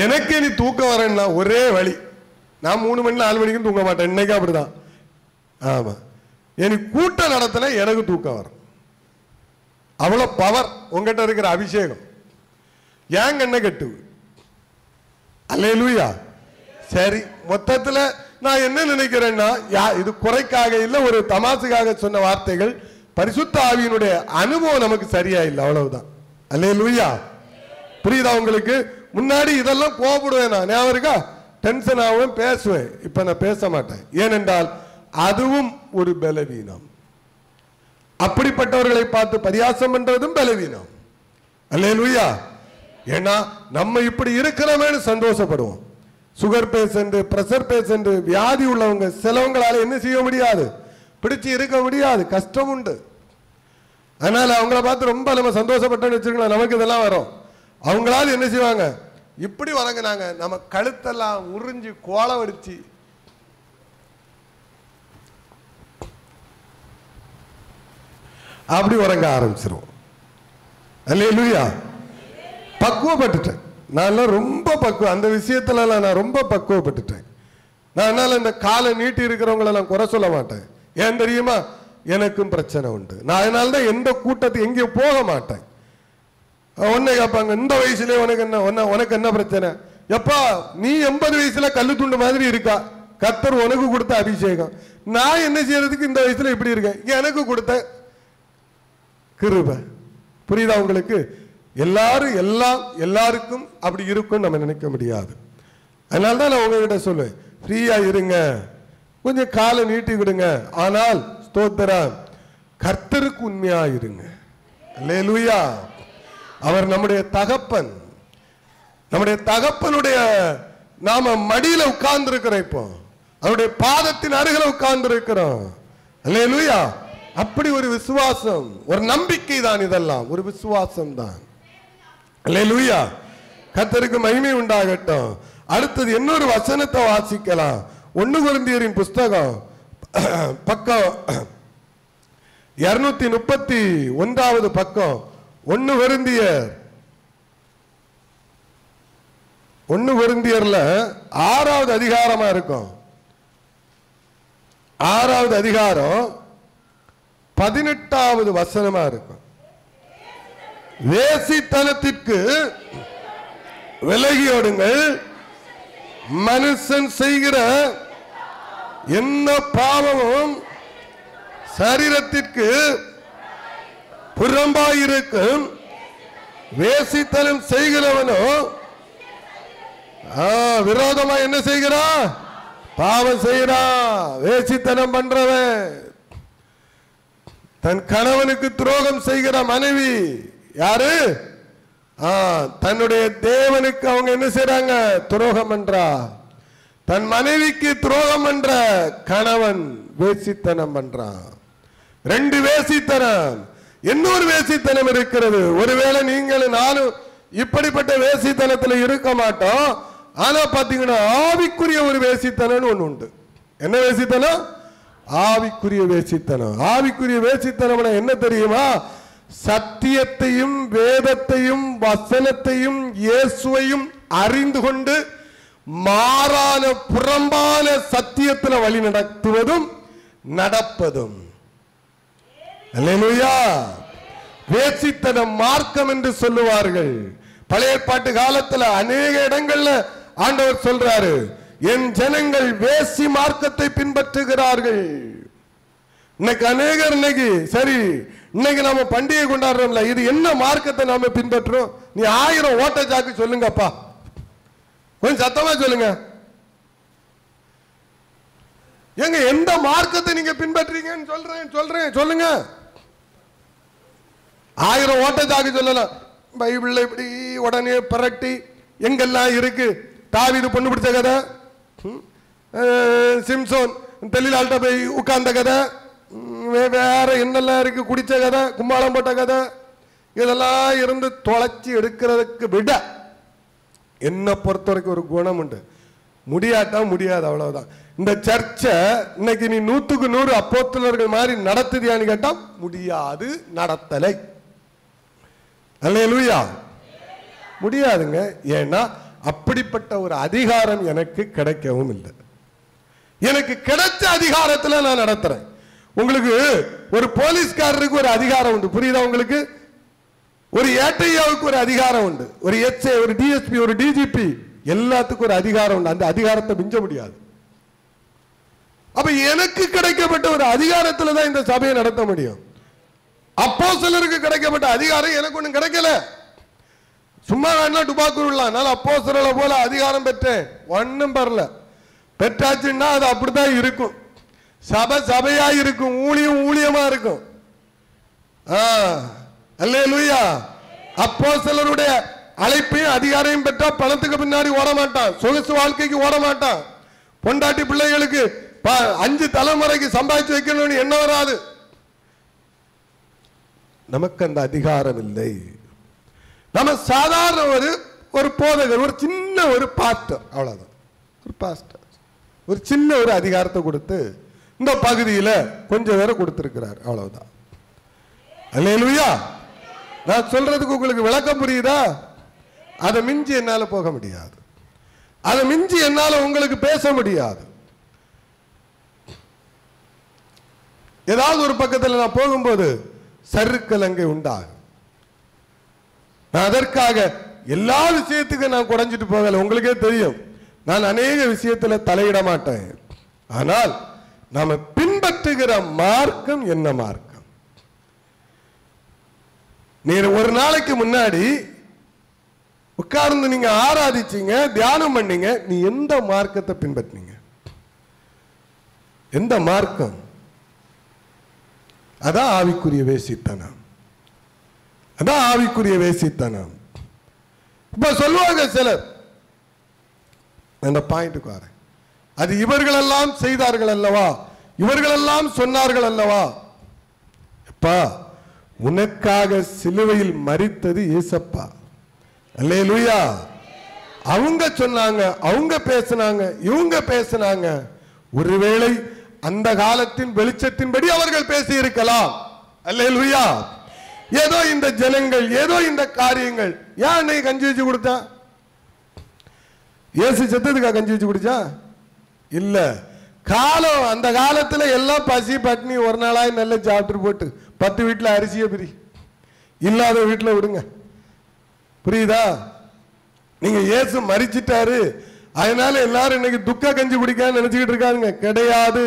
எனக்கு நீ தூக்கம் வரேன்னா ஒரே வழி, நான் 3 மணி 4 மணிக்கும் தூங்க மாட்டேன். இன்னைக்கு அப்படிதான். ஆமா, எனக்கு கூட்டம் நடத்தின எனக்கு தூக்கம் வரும். அவ்வளவு பவர் உங்ககிட்ட இருக்கிற அபிஷேகம். ஏன் கண்ணை கட்டு. அல்லேலூயா. சரி, மொத்தத்துல நான் என்ன நினைக்கிறேன்னா, இது குறைக்காக இல்லை, ஒரு தமாசுக்காக சொன்ன வார்த்தைகள். பரிசுத்த ஆவியினுடைய அனுபவம் நமக்கு சரியா இல்லை, அவ்வளவுதான். அல்லேலூயா. புரியுதா உங்களுக்கு? முன்னாடி இதெல்லாம் கோபப்படுவேன், நான் ஞாபகம் இருக்கா, டென்ஷன் ஆகும், பேசுவேன். இப்ப நான் பேச மாட்டேன். ஏனென்றால் அதுவும் ஒரு பலவீனம். அப்படிப்பட்டவர்களை பார்த்து பரியாசம் பண்றதும் பலவீனம். அல்லேலூயா. ஏன்னா நம்ம இப்படி இருக்கிறோமேனு சந்தோஷப்படுவோம். சுகர் பேஷண்ட், பிரஷர் பேஷண்ட், வியாதி உள்ளவங்க சிலவங்களால என்ன செய்ய முடியாது, பிடிச்சு இருக்க முடியாது, கஷ்டம் உண்டு. அதனால அவங்கள பார்த்து ரொம்ப நம்ம சந்தோஷப்பட்டோன்னு வச்சுருக்கலாம், நமக்கு இதெல்லாம் வரும். அவங்களால என்ன செய்வாங்க, இப்படி வரங்கினாங்க, நம்ம கழுத்தெல்லாம் உறிஞ்சி கோலை வடிச்சு அப்படி உறங்க ஆரம்பிச்சிருவோம். அல்லேலூயா. பக்குவப்பட்டுட்டேன் நான், ரொம்ப பக்குவம் அந்த விஷயத்துல நான் ரொம்ப பக்குவப்பட்டுட்டேன். நான் அதனால இந்த காலை நீட்டி இருக்கிறவங்களை நான் குறை சொல்ல மாட்டேன். ஏன் தெரியுமா, எனக்கும் பிரச்சனை உண்டு. நான் அதனால்தான் எந்த கூட்டத்துக்கு எங்கேயும் போக மாட்டேன். உன்னை கேட்பாங்க, இந்த வயசுல உனக்கு என்ன பிரச்சனை? எப்பா நீ 80 வயசுல கல்லு துண்டு மாதிரி இருக்கா, கர்த்தர் உனக்கு கொடுத்த அபிஷேகம். நான் என்ன செய்யறதுக்கு இந்த வயசுல இப்படி இருக்கேன், எனக்கு கொடுத்த கிருபை. புரியுதா உங்களுக்கு? எல்லாரும் எல்லாருக்கும் அப்படி இருக்கும் நம்ம நினைக்க முடியாது. அதனால்தான் நான் உங்ககிட்ட சொல்லுவேன், ஃப்ரீயா இருங்க, கொஞ்சம் காலை நீட்டி விடுங்க. ஆனால் ஸ்தோத்திரம், கர்த்தருக்கு உண்மையா இருங்க. அல்லேலூயா. அவர் நம்முடைய தகப்பன். நம்முடைய தகப்பனுடைய நாம மடியில உட்கார்ந்து இருக்கிறோம், இப்போ அவருடைய பாதத்தின் அருகில உட்கார்ந்து இருக்கிறோம். அல்லேலூயா. அப்படி ஒரு விசுவாசம், ஒரு நம்பிக்கை தான், இதெல்லாம் ஒரு விசுவாசம் தான். அல்லேலூயா. கர்த்தருக்கு மகிமை உண்டாகட்டும். அடுத்தது இன்னொரு வசனத்தை வாசிக்கலாம். 1 கொரிந்தியரின் புஸ்தகம் பக்கம் 231வது பக்கம். 1 கொரிந்தியர்ல 6வது அதிகாரமா இருக்கும். 6வது அதிகாரம் 18வது வசனமா இருக்கும். வேசித்தனத்திற்கு விலகியோடுங்கள், மனுஷன் செய்கிற என்ன பாவமும் சரீரத்திற்கு புறம்பாயிருக்கும். வேசித்தனம் செய்கிறவனோ விரோதமா என்ன செய்கிறான்? பாவம் செய்கிறான். வேசித்தனம் பண்றவன், தன் கணவனுக்கு துரோகம் செய்கிற மனைவி யாரு? தன்னுடைய தேவனுக்கு அவங்க என்ன செய்றாங்க? துரோகம் பண்றா. தன் மனைவிக்கு துரோகம் பண்ற கணவன் வேசித்தனம் பண்றான். 2 வேசித்தனம். இன்னொரு வேசித்தனம் இருக்கிறது. ஒருவேளை நீங்களும் நானும் இப்படிப்பட்ட வேசித்தனத்தில் இருக்க மாட்டோம். ஆனா பாத்தீங்கன்னா ஆவிக்குரிய ஒரு வேசித்தனம் ஒண்ணு உண்டு. என்ன வேசித்தனம்? ஆவிக்குரிய வேசித்தனம். ஆவிக்குரிய வேசித்தனம் என்ன தெரியுமா? சத்தியத்தையும் வேதத்தையும் வசனத்தையும் இயேசுவையும் அறிந்து கொண்டு மாறான புறம்பான சத்தியத்தில் வழி நடத்துவதும் நடப்பதும். அல்லேலூயா. வேசித்தனம் மார்க்கம் என்று சொல்லுவார்கள். பழைய ஏற்பாட்டு காலத்துல அநேக இடங்கள்ல ஆண்டவர் சொல்றாரு, என் ஜனங்கள் வேசி மார்க்கத்தை பின்பற்றுகிறார்கள். இன்னைக்கு அநேகர் சரி, இன்னைக்கு நாம பண்டிகை கொண்டாடுறோம்ல, இது என்ன மார்க்கத்தை நாம பின்பற்றுறோம்? நீ 1000 ஓட்ட சாக்கு சொல்லுங்கப்பா, கொஞ்சம் சத்தமா சொல்லுங்க. எங்க எந்த மார்க்கத்தை நீங்க பின்பற்றீங்கன்னு சொல்றேன் சொல்லுங்க. 1000 ஓட்ட சாக்கு சொல்லலாம். பைபிள்ல இப்படி உடனே பரட்டி எங்கெல்லாம் இருக்கு? தாவீது பொண்ணு பிடிச்ச கதை, சிம்சோன் தெளிலாள்கிட்ட போய் உட்கார்ந்த கதை, வேற என்னெல்லாம் இருக்கு? குடிச்ச கதை, கும்மாளம் போட்ட கதை, இதெல்லாம் இருந்து தொலைச்சி எடுக்கிறதுக்கு விட என்ன பொறுத்த வரைக்கும் ஒரு குணம் உண்டு. முடியாட்டா முடியாது, அவ்வளவுதான். இந்த சர்ச்சை இன்னைக்கு நீ 100க்கு 100 அப்போஸ்தலர்கள் மாதிரி நடத்துதியான்னு கேட்டா முடியாது, நடத்தலை. அல்லேலூயா. முடியாதுங்க. ஏன்னா அப்படிப்பட்ட ஒரு அதிகாரம் எனக்கு கிடைக்கவும் இல்லை. எனக்கு கிடைச்ச அதிகாரத்தில் நான் நடத்துறேன். உங்களுக்கு ஒரு போலீஸ்காரருக்கு ஒரு அதிகாரம் உண்டு, புரியுதா உங்களுக்கு? ஒரு ஏட்டையாவுக்கு ஒரு அதிகாரம் உண்டு, ஒரு எஸ்ஏ, ஒரு டிஎஸ்பி, ஒரு டிஜிபி, எல்லாத்துக்கும் ஒரு அதிகாரம் உண்டு. அந்த அதிகாரத்தை மிஞ்ச முடியாது. அப்ப எனக்கு கிடைக்கப்பட்ட ஒரு அதிகாரத்தில் தான் இந்த சபையை நடத்த முடியும். அப்போஸ்தலருக்கு கிடைக்கப்பட்ட அதிகாரம் எனக்கு ஒன்றும் கிடைக்கல. சும்மா வேணா டுபாக்கூர் விடலாம், நான் அப்போஸ்தலரை போல அதிகாரம் பெற்றேன், ஒன்னும் பெறல. பெற்றாச்சுன்னா அது அப்படித்தான் இருக்கும். சபை சபையா இருக்கும், ஊழியம் ஊழியமா இருக்கும். அல்லேலூயா. அப்போஸ்தலருடைய அழைப்பையும் அதிகாரையும் பெற்றா பணத்துக்கு பின்னாடி ஓட மாட்டான், சொகுசு வாழ்க்கைக்கு ஓட மாட்டான், பொண்டாட்டி பிள்ளைகளுக்கு 5 தலைமுறைக்கு சம்பாதிச்சு வைக்கணும்னு என்ன வராது. நமக்கு அந்த அதிகாரம் இல்லை. நம்ம சாதாரண ஒரு போதகர், ஒரு சின்ன ஒரு பாஸ்டர், அவ்வளவுதான். ஒரு பாஸ்டர் ஒரு சின்ன ஒரு அதிகாரத்தை கொடுத்து இந்த பகுதியில் கொஞ்சம் பேரை கொடுத்திருக்கிறார், அவ்வளவுதான். அல்லேலூயா. நான் சொல்றதுக்கு உங்களுக்கு விளக்கம் புரியுதா? அதை மிஞ்சி என்னால போக முடியாது, அதை மிஞ்சி என்னால உங்களுக்கு பேச முடியாது. ஏதாவது ஒரு பக்கத்தில் நான் போகும்போது சறுக்கலங்கை உண்டாகும். நான் அதற்காக எல்லா விஷயத்துக்கும் நான் குறைஞ்சிட்டு போகல. உங்களுக்கே தெரியும், நான் அநேக விஷயத்தில் தலையிட மாட்டேன். ஆனால் நாம பின்பற்றுகிற மார்க்கம் என்ன மார்க்கம்? நீங்க ஒரு நாளைக்கு முன்னாடி உட்கார்ந்து நீங்க ஆராதிச்சீங்க, தியானம் பண்ணீங்க, நீ எந்த மார்க்கத்தை பின்பற்றினீங்க? எந்த மார்க்கம்? அதான் ஆவிக்குரிய வேசித்தனம். அதான் ஆவிக்குரிய வேசித்தனம். இப்ப சொல்லுவாங்க சிலர், அந்த பாயிண்ட்டுக்கு வரேன். அது இவர்களெல்லாம் செய்தார்கள் அல்லவா, இவர்களெல்லாம் சொன்னார்கள் அல்லவா. அப்பா, உனக்காக சிலுவையில் மரித்தது இயேசப்பா. அல்லேலூயா. அவங்க சொன்னாங்க, அவங்க பேசினாங்க, இவங்க பேசினாங்க. ஒருவேளை அந்த காலத்தின் வெளிச்சத்தின்படி அவர்கள் பேசி இருக்கலாம். அல்லேலூயா. ஏதோ இந்த ஜனங்கள், ஏதோ இந்த காரியங்கள். ஏன் அன்னைக்கு கஞ்சி வச்சு கொடுத்தா? இயேசு செத்ததுக்கா கஞ்சி வச்சு குடிச்சா? இல்ல. காலம், அந்த காலத்துல எல்லாம் பசி பட்னி, ஒரு நாளாய் நல்ல சாப்பிட்டு போட்டு 10 வீட்டுல அரிசியை பிரி, இல்லாத வீட்டுல விடுங்க. புரியுதா? நீங்க இயேசு மரிச்சிட்டாரு அதனால எல்லாரும் இன்னைக்கு துக்க கஞ்சி குடிக்க நினைச்சுக்கிட்டு இருக்காங்க. கிடையாது,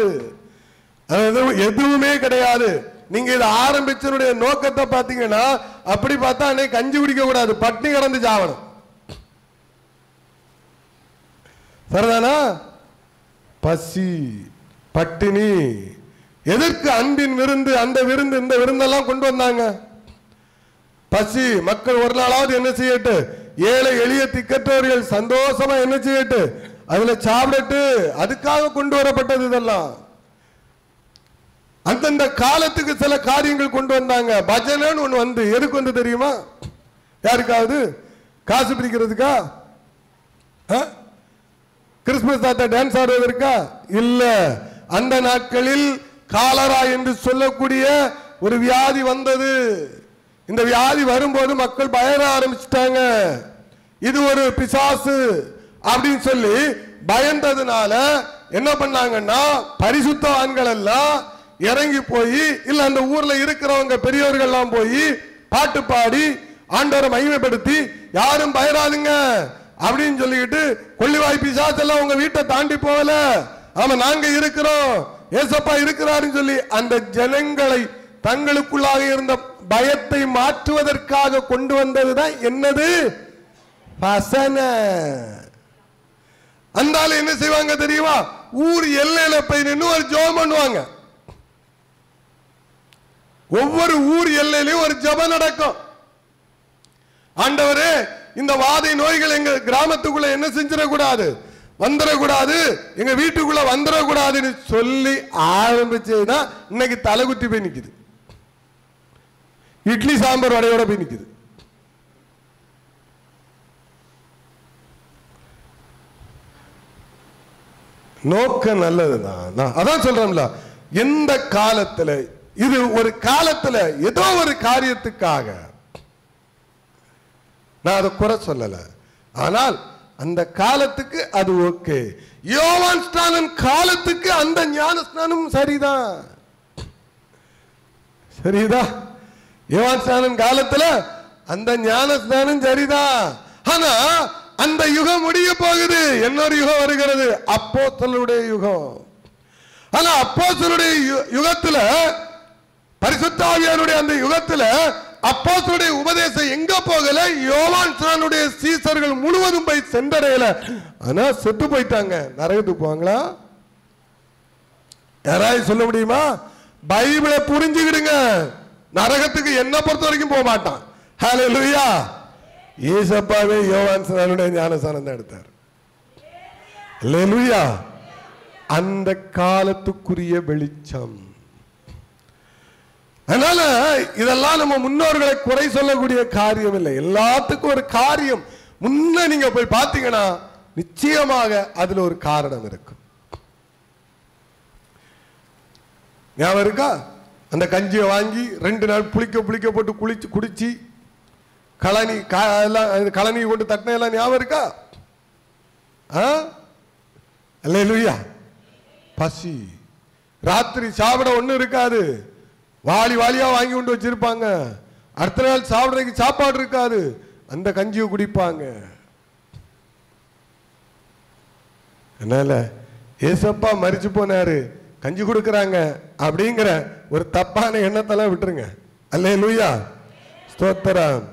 எதுவுமே கிடையாது. நீங்க இதை ஆரம்பிச்சனுடைய நோக்கத்தை பாத்தீங்கன்னா, அப்படி பார்த்தா அன்னைக்கு கஞ்சி குடிக்க கூடாது, பட்னி கிடந்து சாவணும். சரிதானா? பசி பட்டினி. எதற்கு அன்பின் விருந்து, அந்த விருந்து, இந்த விருந்தெல்லாம் கொண்டு வந்தாங்க? பசி, மக்கள் ஒரு நாளாவது என்ன செய்யட்டு, ஏழை எளிய திக்கற்றவர்கள் சந்தோஷமா என்ன செய்யட்டு, அதுல சாப்பிடட்டு, அதுக்காக கொண்டு வரப்பட்டது இதெல்லாம். அந்தந்த காலத்துக்கு சில காரியங்கள் கொண்டு வந்தாங்க. பஜனைன்னு ஒண்ணு வந்து, எதுக்கு வந்து தெரியுமா? யாருக்காவது காசு பிரிக்கிறதுக்கா? கிறிஸ்துமஸ் தாத்தா டான்ஸ் ஆடுவதற்கா? இல்ல. அந்த நாட்களில் காலரா என்று சொல்லக்கூடிய ஒரு வியாதி வந்தது. இந்த வியாதி வரும்போது மக்கள் பயர ஆரம்பிச்சிட்டாங்க. இது ஒரு பிசாசு அப்படின்னு சொல்லி பயந்ததுனால என்ன பண்ணாங்கன்னா, பரிசுத்தவான்கள் எல்லாம் இறங்கி போய், இல்ல அந்த ஊர்ல இருக்கிறவங்க பெரியவர்கள் எல்லாம் போய் பாட்டு பாடி ஆண்டவரை மகிமைப்படுத்தி, யாரும் பயராதுங்க அப்படின்னு சொல்லிக்கிட்டு, கொள்ளிவாய் பிசாசு எல்லாம் உங்க வீட்டை தாண்டி போகல, ஆமா நாங்க இருக்கிறோம், ஏசப்பா இருக்கிறாருன்னு சொல்லி அந்த ஜனங்களை தங்களுக்குள்ளாக இருந்த பயத்தை மாற்றுவதற்காக கொண்டு வந்ததுதான் என்னது? வசனை. அந்த ஆளு என்ன செய்வாங்க தெரியுமா? ஊர் எல்லையில போய் நின்று ஒரு ஜெபம் பண்ணுவாங்க. ஒவ்வொரு ஊர் எல்லையிலும் ஒரு ஜெபம் நடக்கும். ஆண்டவரே, இந்த வாதை நோய்கள் எங்க கிராமத்துக்குள்ள என்ன செஞ்சிடக்கூடாது, வந்துடக்கூடாது, எங்க வீட்டுக்குள்ள வந்துடக்கூடாதுன்னு சொல்லி ஆரம்பிச்சதுதான் இன்னைக்கு தலைகுத்தி போய் நிக்குது. இட்லி சாம்பார் வடையோட போய் நிக்குது. நோக்கம் நல்லதுதான். அதான் சொல்றோம்ல, எந்த காலத்துல, இது ஒரு காலத்துல ஏதோ ஒரு காரியத்துக்காக, நான் அதை குறை சொல்லல, ஆனால் அந்த காலத்துக்கு அது ஓகே. யோவான் ஸ்நானன் காலத்துக்கு அந்த ஞான ஸ்நானம் சரிதான். சரிதா? யோவான் ஸ்நானன் காலத்துல அந்த ஞான ஸ்நானம் சரிதான். ஆனா அந்த யுகம் முடிய போகுது, இன்னொரு யுகம் வருகிறது, அப்போஸ்தலருடைய யுகம். ஆனா அப்போஸ்தலருடைய யுகத்துல, பரிசுத்த ஆவியானுடைய அந்த யுகத்துல அப்போஸ்தலருடைய உபதேசம் எங்க போகல? யோவான் ஸ்நானனுடைய சீசர்கள் முழுவதும் போய் சென்றடையல. ஆனா செத்து போயிட்டாங்க. நரகத்துக்கு போவாங்களா? யாராவது சொல்ல முடியுமா? பைபிளை புரிஞ்சுக்கிடுங்க. நரகத்துக்கு என்ன பொறுத்த வரைக்கும் போக மாட்டான். ஹல்லேலூயா. ஏசப்பாவே யோவான் ஸ்நானனுடைய ஞானஸ்நானம் தான் எடுத்தார். ஹல்லேலூயா. அந்த காலத்துக்குரிய வெளிச்சம். அதனால இதெல்லாம் நம்ம முன்னோர்களை குறை சொல்லக்கூடிய காரியம் இல்லை. எல்லாத்துக்கும் ஒரு காரியம் முன்ன நீங்க போய் பார்த்தீங்கன்னா நிச்சயமாக அதுல ஒரு காரணம் இருக்கும். ஞாபகம் இருக்கா? அந்த கஞ்சியை வாங்கி 2 நாள் புளிக்க போட்டு குளிச்சு குடிச்சு கழனி கொண்டு தட்டின எல்லாம் ஞாபகம் இருக்கா? அல்லேலூயா. பசி, ராத்திரி சாப்பிட ஒண்ணு இருக்காது, வாளி வாளியா வாங்கி கொண்டு வச்சிருப்பாங்க. அடுத்த நாள் சாப்பிடுறதுக்கு சாப்பாடு இருக்காது, அந்த கஞ்சியை குடிப்பாங்க. அதனால ஏசப்பா மரிச்சு போனாரு, கஞ்சி கொடுக்கறாங்க அப்படிங்கிற ஒரு தப்பான எண்ணத்தெல்லாம் விட்டுருங்க. அல்லேலூயா. ஸ்தோத்திரம்.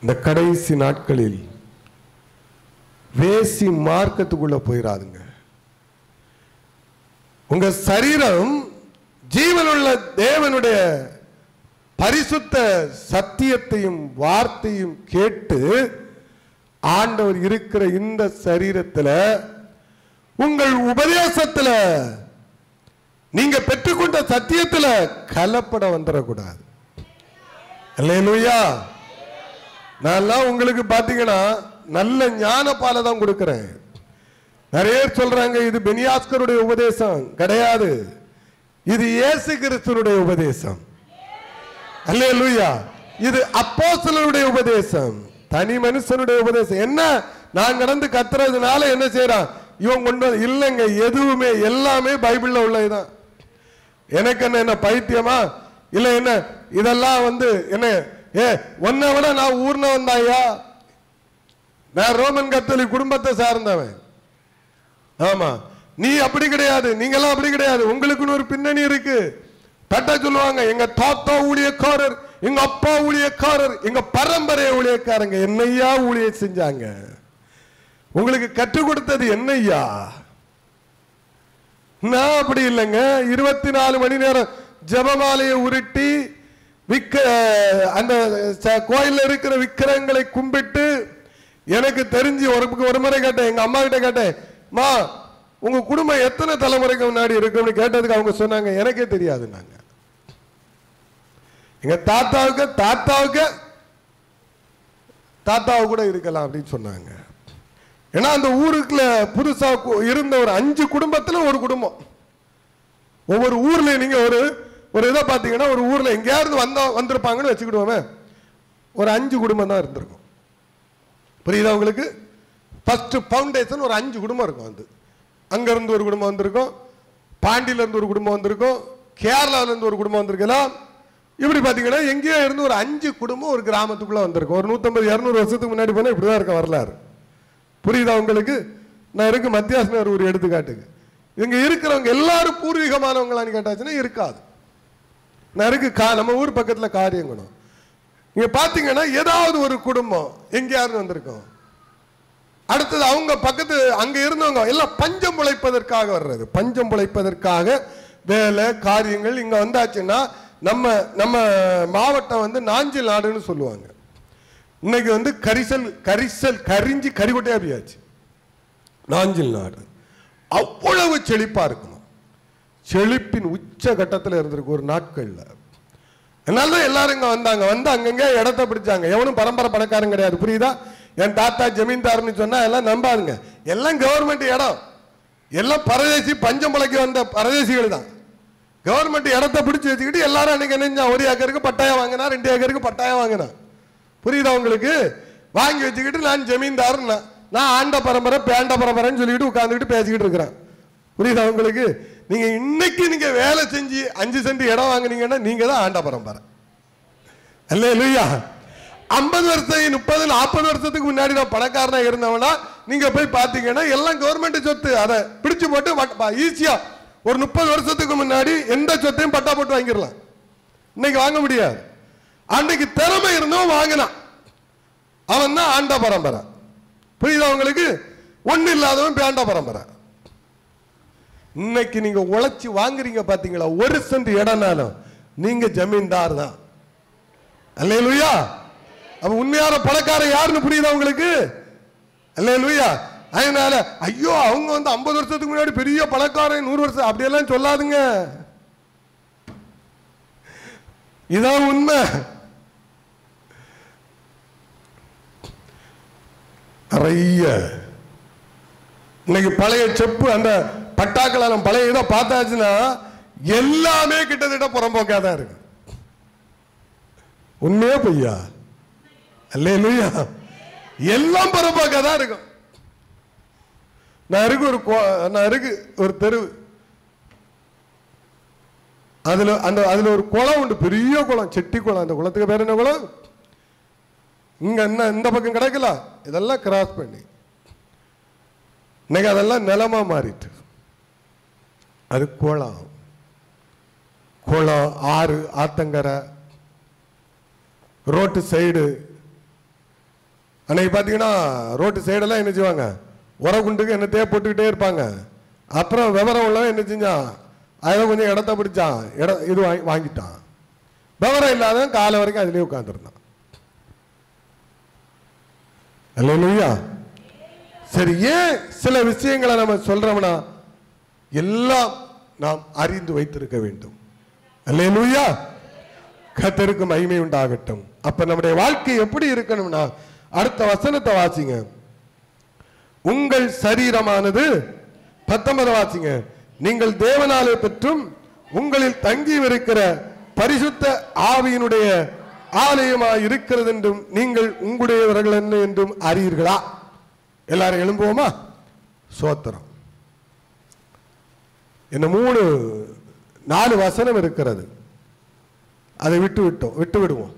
இந்த கடைசி நாட்களில் வேசி மார்க்கத்துக்குள்ள போயிடாதுங்க. உங்க சரீரம் ஜீவனுள்ள தேவனுடைய பரிசுத்த சத்தியத்தையும் வார்த்தையும் கேட்டு ஆண்டவர் இருக்கிற இந்த சரீரத்தில் உங்கள் உபதேசத்தில் நீங்க பெற்றுக்கொண்ட சத்தியத்தில் கலப்படம் வந்துடக்கூடாது. அல்லேலூயா. நான் உங்களுக்கு பாத்தீங்கன்னா நல்ல ஞான பாலை தான் கொடுக்கிறேன். நிறைய சொல்றாங்க இது பெனியாஸ்கருடைய உபதேசம். கிடையாது, இது இயேசு கிறிஸ்துவுடைய உபதேசம். அல்லேலூயா. இது அப்போஸ்தலருடைய உபதேசம், தனி மனுஷனுடைய உபதேசம். என்ன நான் கடந்து கத்துறதுனால என்ன செய்யறான் இவன் கொண்டு இல்லைங்க, எதுவுமே எல்லாமே பைபிள்ல உள்ளதுதான். எனக்கு என்ன பைத்தியமா இல்ல என்ன இதெல்லாம் என்ன ஒன்ன விட நான் ஊர்ன வந்தாயா? நான் ரோமன் கத்தோலிக் குடும்பத்தை சார்ந்தவன். ஆமா, நீ அப்படி கிடையாது, நீங்களாம் அப்படி கிடையாது. உங்களுக்குன்னு ஒரு பின்னணி இருக்கு. தட்ட சொல்லுவாங்க எங்க தாத்தா ஊழியக்காரர், எங்க அப்பா ஊழியக்காரர், எங்க பரம்பரை ஊழியக்காரங்க. என்னையா ஊழியம் செஞ்சாங்க? உங்களுக்கு கற்றுக் கொடுத்தது என்னையா? நான் அப்படி இல்லைங்க. 24 மணி நேரம் ஜபமாலையை உருட்டி அந்த கோயில்ல இருக்கிற விக்கிரகங்களை கும்பிட்டு, எனக்கு தெரிஞ்சு ஒரு முறை கேட்டேன், எங்க அம்மா கிட்ட கேட்டேன், மா உங்க குடும்பம் எத்தனை தலைமுறைக்கு முன்னாடி இருக்குன்னு கேட்டதுக்கு அவங்க சொன்னாங்க எனக்கே தெரியாது. நாங்க எங்க தாத்தாவு கூட இருக்கலாம் அப்படின்னு சொன்னாங்க. ஏன்னா அந்த ஊருக்குள்ள புதுசா இருந்த ஒரு 5 குடும்பத்துல ஒரு குடும்பம். ஒவ்வொரு ஊர்ல நீங்க ஒரு இதை பாத்தீங்கன்னா, ஒரு ஊர்ல எங்கேயாவது வந்திருப்பாங்கன்னு வச்சுக்கிடுவோமே, ஒரு 5 குடும்பம் தான் இருந்திருக்கும். புரியுதா உங்களுக்கு? ஃபர்ஸ்ட் ஃபவுண்டேஷன் ஒரு 5 குடும்பம் இருக்கும். வந்து அங்க இருந்து ஒரு குடும்பம் வந்திருக்கும், பாண்டியில இருந்து ஒரு குடும்பம் வந்திருக்கும், கேரளால இருந்து ஒரு குடும்பம் வந்திருக்கலாம். இப்படி பாத்தீங்கன்னா எங்கேயோ இருந்து ஒரு 5 குடும்பம் ஒரு கிராமத்துக்குள்ள வந்திருக்கும். ஒரு 150-200 வருஷத்துக்கு முன்னாடி போனா இப்படிதான் இருக்க வரலாறு. புரியுதா உங்களுக்கு? நான் இருக்கு மத்தியாசனர் ஒரு எடுத்துக்காட்டுக்கு. இங்க இருக்கிறவங்க எல்லாரும் பூர்வீகமானவங்களான்னு கேட்டாச்சுன்னா இருக்காது. நான் இருக்கு நம்ம ஊர் பக்கத்துல காரியங்குணம். இங்க பாத்தீங்கன்னா ஏதாவது ஒரு குடும்பம் எங்கேயாவது வந்திருக்கோம். அடுத்தது அவங்க பக்கத்து அங்க இருந்தவங்க எல்லாம் பஞ்சம் பிழைப்பதற்காக வர்றது. பஞ்சம் பிழைப்பதற்காக வேலை காரியங்கள் இங்க வந்தாச்சுன்னா, நம்ம மாவட்டம் நாஞ்சில் நாடுன்னு சொல்லுவாங்க. இன்னைக்கு கரிஞ்சு கறிகொட்டையா போயாச்சு. நாஞ்சில் நாடு அவ்வளவு செழிப்பா இருக்கணும். செழிப்பின் உச்ச கட்டத்தில் இருந்திருக்கு ஒரு நாட்கள்ல. அதனாலதான் எல்லாரும் இங்க வந்தாங்க. வந்து அங்கங்க இடத்த பிடிச்சாங்க. எவனும் பரம்பரை பணக்காரன் கிடையாது. புரியுதா? என் தாத்தா ஜமீன்தார்னு சொன்னா எல்லாம் நம்பாதுங்க. எல்லாம் கவர்மெண்ட் இடம், எல்லாம் பரதேசி பஞ்சம் பிழைக்க வந்த பரதேசிகள் தான். கவர்மெண்ட் இடத்த பிடிச்சி வச்சுக்கிட்டு எல்லாரும் அன்னைக்கு என்ன 1 ஏக்கருக்கு பட்டாயம் வாங்கினா, 2 ஏக்கருக்கு பட்டாயம் வாங்கினா. புரியுதா உங்களுக்கு? வாங்கி வச்சுக்கிட்டு நான் ஜமீன்தார், நான் ஆண்ட பரம்பரை பேண்ட பரம்பரைன்னு சொல்லிட்டு உட்கார்ந்துக்கிட்டு பேசிக்கிட்டு இருக்கிறேன். புரியுதா உங்களுக்கு? நீங்க இன்னைக்கு நீங்க வேலை செஞ்சு 5 சென்ட் இடம் வாங்கினீங்கன்னா நீங்க தான் ஆண்ட பரம்பரை. அல்லேலூயா. 50 வருஷம் 30 40 வருஷத்துக்கு முன்னாடி நான் பணக்காரனா இருந்தவனா நீங்க போய் பாத்தீங்கன்னா எல்லாம் கவர்மெண்ட் சொத்து. அதை பிடிச்சு போட்டு ஈஸியா ஒரு 30 வருஷத்துக்கு முன்னாடி எந்த சொத்தையும் பட்டா போட்டு வாங்கிடலாம். இன்னைக்கு வாங்க முடியாது. அன்னைக்கு திறமை இருந்தவன் வாங்கினான், அவன் தான் ஆண்ட பரம்பரை. புரியுதா உங்களுக்கு? ஒண்ணு இல்லாதவன் பேண்ட பரம்பரை. இன்னைக்கு நீங்க உழைச்சி வாங்குறீங்க பாத்தீங்களா, 1 சென்ட் இடம்னாலும் நீங்க ஜமீன்தார் தான். அல்லேலூயா. அப்ப உண்மையான பணக்காரன் யாருன்னு புரியுதா உங்களுக்கு? அல்லேலூயா. அதனால ஐயோ அவங்க 50 வருஷத்துக்கு முன்னாடி பெரிய பணக்காரன் 100 வருஷம் அப்படியெல்லாம் சொல்லாதுங்க. இதான் உண்மை. நிறைய இன்னைக்கு பழைய செப்பு அந்த பட்டாக்கள் பழைய இதை பார்த்தாச்சுன்னா எல்லாமே கிட்டத்தட்ட புறம்போக்காதான் இருக்கு. உண்மையே பொய்யா? அல்லேலூயா. எல்லாம் புறம்போக்காதான் இருக்கும். நான் இருக்கு ஒரு தெரு, அதுல ஒரு குளம் உண்டு, பெரிய குளம், செட்டி குளம். அந்த குளத்துக்கு பேர் என்ன குளம்? இங்க என்ன இந்த பக்கம் கிடைக்கல, இதெல்லாம் கிராஸ் பண்ணி இன்னைக்கு அதெல்லாம் நிலமா மாறிட்டு. அது குளம், ஆறு, ஆத்தங்கரை, ரோட்டு சைடு. அன்னைக்கு பார்த்தீங்கன்னா ரோட்டு சைடெல்லாம் என்ன செய்வாங்க, உரகுண்டுக்கு என்னத்தையே போட்டுக்கிட்டே இருப்பாங்க. அப்புறம் விவரம் உள்ளவன் என்ன செஞ்சான், அதை கொஞ்சம் இடத்த பிடிச்சான், இது வாங்கிட்டான். விவரம் இல்லாதவன் காலை வரைக்கும் அதிலே உட்கார்ந்துருந்தான். அல்லேலூயா. சரி, ஏன் சில விஷயங்களை நம்ம சொல்றோம்னா எல்லாம் நாம் அறிந்து வைத்திருக்க வேண்டும். அல்லேலூயா. கர்த்தருக்கு மகிமை உண்டாகட்டும். அப்ப நம்முடைய வாழ்க்கை எப்படி இருக்கணும்னா, அடுத்த வசனத்தை வாசிங்க. உங்கள் சரீரமானது 19 வாசிங்க. நீங்கள் தேவனாலே பெற்றும் உங்களில் தங்கி இருக்கிற பரிசுத்த ஆவியினுடைய ஆலயமாய் இருக்கிறது என்றும் நீங்கள் உங்களுடையவர்கள் என்ன என்றும் அறியீர்களா? எல்லாரும் எழும்புவோமா? சோத்திரம். என்ன 3-4 வசனம் இருக்கிறது, அதை விட்டு விடுவோம்.